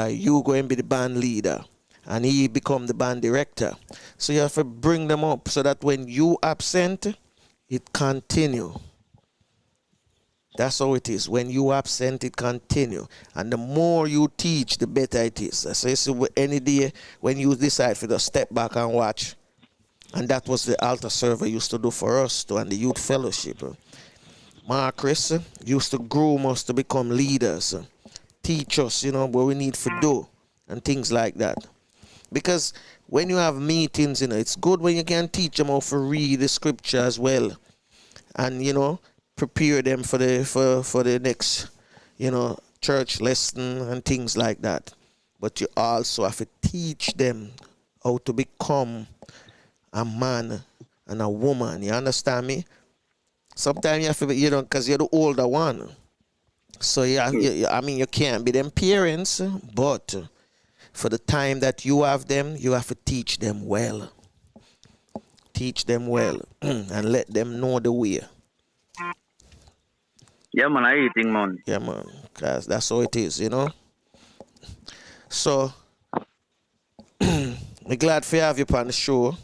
you go and be the band leader, and he become the band director. So you have to bring them up so that when you absent, it continue. That's how it is. When you absent, it continue. And the more you teach, the better it is. So you see, any day when you decide to just step back and watch, and that was the altar server used to do for us too, and the youth fellowship. Marcus used to groom us to become leaders, teach us, you know, what we need to do, and things like that. Because when you have meetings, you know, it's good when you can teach them how to read the scripture as well, and you know, prepare them for the next, you know, church lesson and things like that. But you also have to teach them how to become a man and a woman. You understand me? Sometimes you have to be, you know, because you're the older one. So I mean, you can't be them parents, but for the time that you have them, you have to teach them well. Teach them well and let them know the way. Yeah, man, I eating, man. Yeah, man, because that's how it is, you know. So, I'm glad to have you on the show,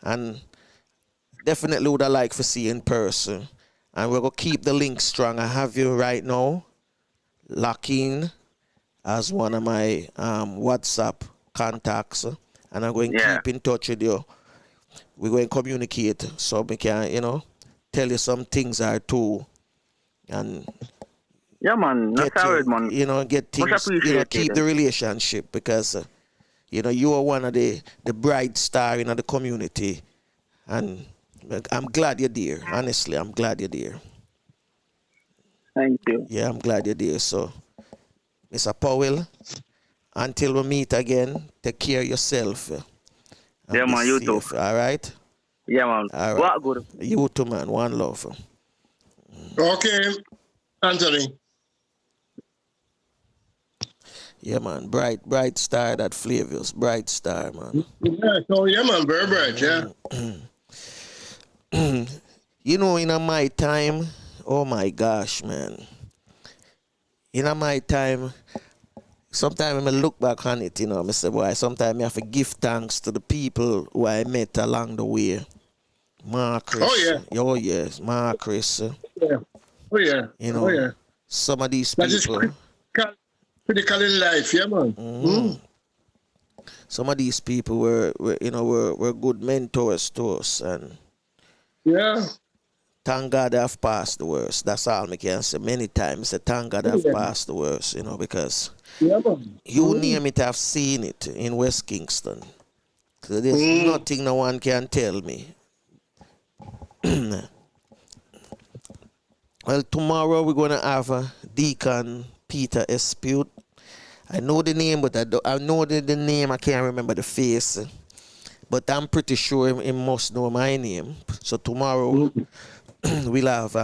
and definitely would I like to see you in person. And we're going to keep the link strong. I have you right now lock in as one of my WhatsApp contacts, and I'm going to keep in touch with you. We're going to communicate so we can, you know, tell you some things or two. And yeah, man, not sorry, man. You know, get things, you know, keep the relationship, because you know, you are one of the bright star in the community, and I'm glad you're there. Honestly, I'm glad you're there. Thank you. Yeah, I'm glad you're there. So, Mr. Powell, until we meet again, take care of yourself. Yeah, man, you too. All right? Yeah, man. All right. What good? You too, man. One love. Okay, Anthony. Yeah, man. Bright star, that Flavius. Bright star, man. Yeah, so yeah, man, very bright, yeah. in my time, oh my gosh, man. In my time, sometimes I look back on it, I say, boy, sometimes I have to give thanks to the people who I met along the way. Marcus. Oh, yeah. Oh, yes, Marcus. Yeah. Oh, yeah. Oh, yeah. Some of these That is people. critical in life, yeah, man. Some of these people were good mentors to us, and Yeah. thank God I've passed the worst. That's all I can say. Many times, thank God I've passed the worst, because Yeah, man. you name it, I've seen it in West Kingston. So there's nothing no one can tell me. Well, tomorrow we're going to have a Deacon Peter Espute. I know the name, but I know the name. I can't remember the face. But I'm pretty sure he must know my name. So tomorrow we'll have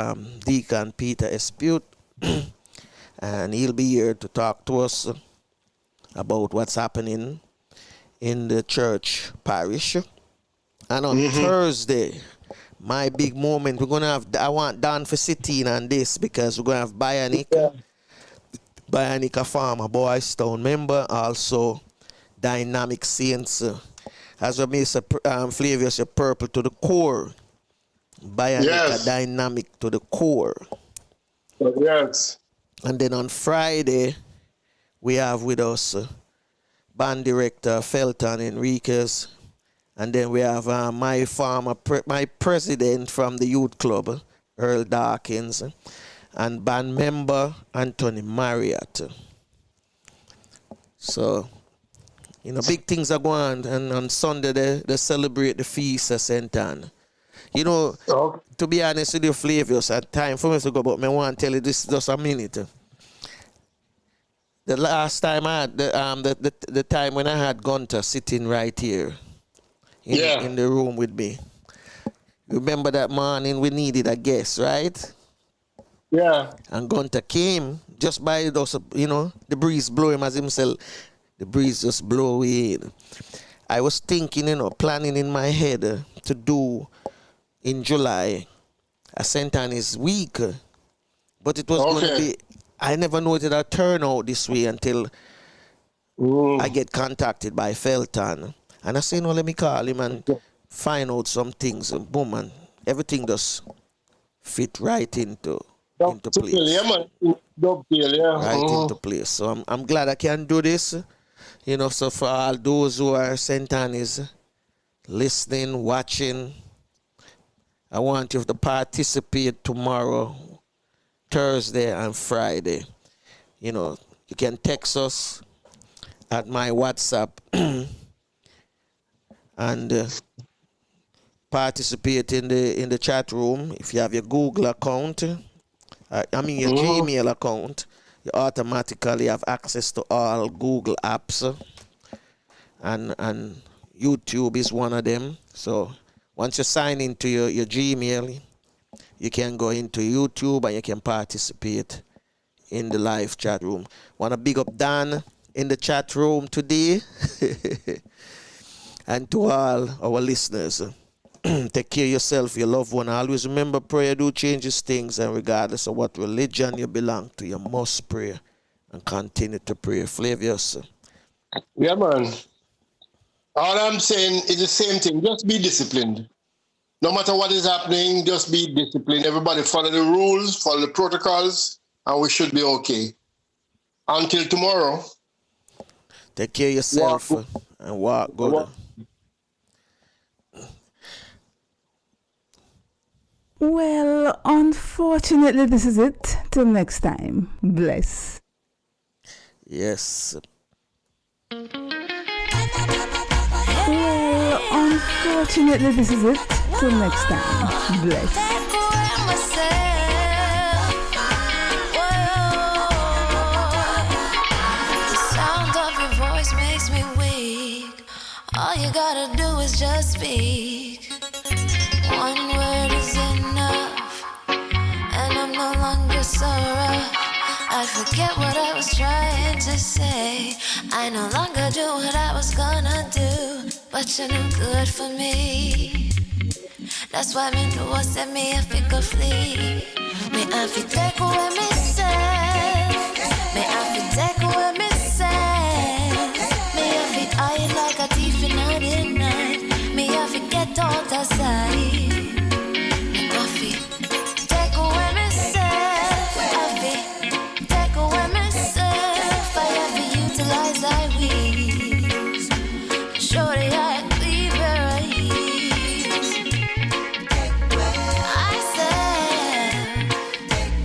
Deacon Peter Espute. And he'll be here to talk to us about what's happening in the church parish. And on Thursday, my big moment, we're going to have, I want Dan for sitting on this because we're going to have Bionic, a farmer, Boys Town member, also Dynamic Saints. As we may say, Flavius, your purple to the core. Bionic, a dynamic to the core. Yes. And then on Friday, we have with us band director Felton Henriques. And then we have my president from the youth club, Earl Dawkins, and band member Anthony Marriott. So, big things are going on. And on Sunday, they celebrate the feast of St. Anne. To be honest with you, Flavius, at time for me to go, but I want to tell you this just a minute. The last time I had, the time when I had Gunter sitting right here in the room with me. Remember that morning we needed a guest, right? Yeah. And Gunter came just by those, the breeze blow him as himself. The breeze just blow away. I was thinking, planning in my head to do in July a St. Anne's week. But it was going to be, I never knew it would turn out this way until I get contacted by Felton. And I say, let me call him and find out some things. And boom, and everything just fit right into place. Yeah, man. Right into place. So I'm glad I can do this. So for all those who are St. Anne's listening, watching, I want you to participate tomorrow, Thursday and Friday. You can text us at my WhatsApp and participate in the chat room. If you have your Google account, your Gmail account, you automatically have access to all Google apps, and YouTube is one of them. So once you sign into your Gmail, you can go into YouTube and you can participate in the live chat room. Want to big up Dan in the chat room today. And to all our listeners, take care of yourself, your loved one. Always remember, prayer do changes things, and regardless of what religion you belong to, you must pray and continue to pray. Flavius. Yeah, man. All I'm saying is the same thing. Just be disciplined. No matter what is happening, just be disciplined. Everybody follow the rules, follow the protocols, and we should be okay. Until tomorrow. Take care of yourself and walk good. Well, unfortunately, this is it. Till next time. Bless. Yes. Well, unfortunately, this is it. Till next time. Bless. The sound of your voice makes me weak. All you gotta do is just speak. One word is enough, and I'm no longer so rough. I forget what I was trying to say. I no longer do what I was gonna do, but you're no good for me. That's why me know say me have to go flee. Me have to take away myself. Me have to take away myself. Me have to hide like a thief in the night. Me have to get out of sight. Me have to take away myself. Have to take away myself. I have to utilize my wings. Surely I clean where I is. I said,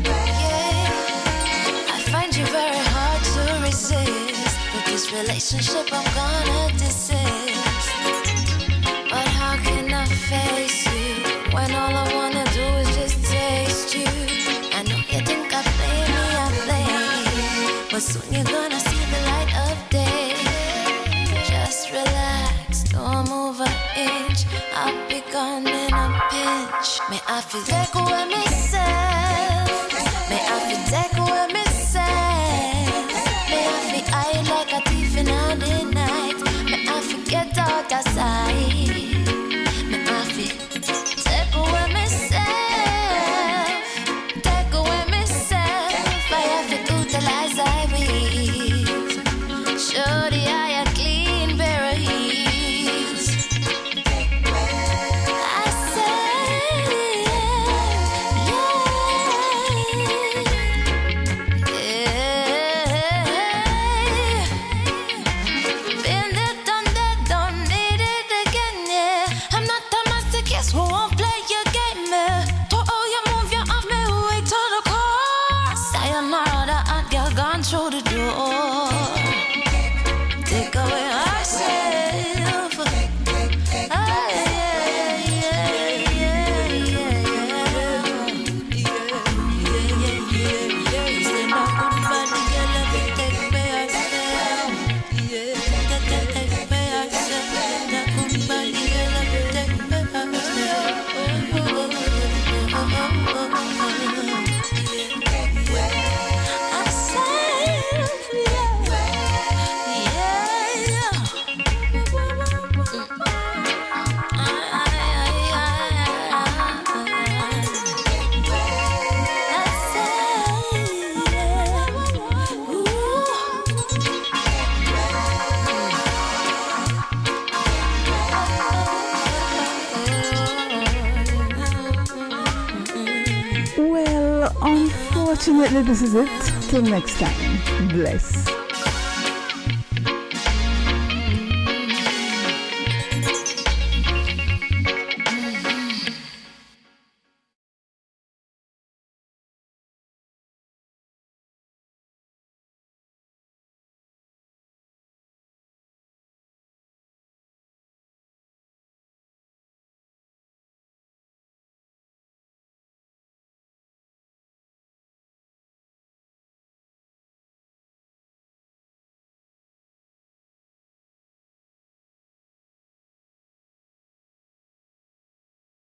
yeah, I find you very hard to resist. But this relationship I'm gonna desist. But how can I face you when all I wanna do is just taste you? I know you think I play me, I play. But soon you're gonna see the light of day. Just relax, don't move an inch. I'll be gone in a pinch. May I feel take away myself. May I feel take away myself. May I feel hide like a thief in the night. May I forget out of sight. May I feel take away myself. Take away myself. I have to utilize I will. Show the eye a clean pair of heels. I said, been there, done that, don't need it again, yeah. I'm not a masochist who won't play your game, yeah. To all you move, you off me way to the core. Sayonara, the hot girl gone through the door. Take away ourselves. Ah, yeah, yeah, yeah, yeah. Say no goodbye, girl, let me take me ourselves. Take me ourselves. No goodbye, girl, let me take me Well, unfortunately, this is it. Till next time. Bless.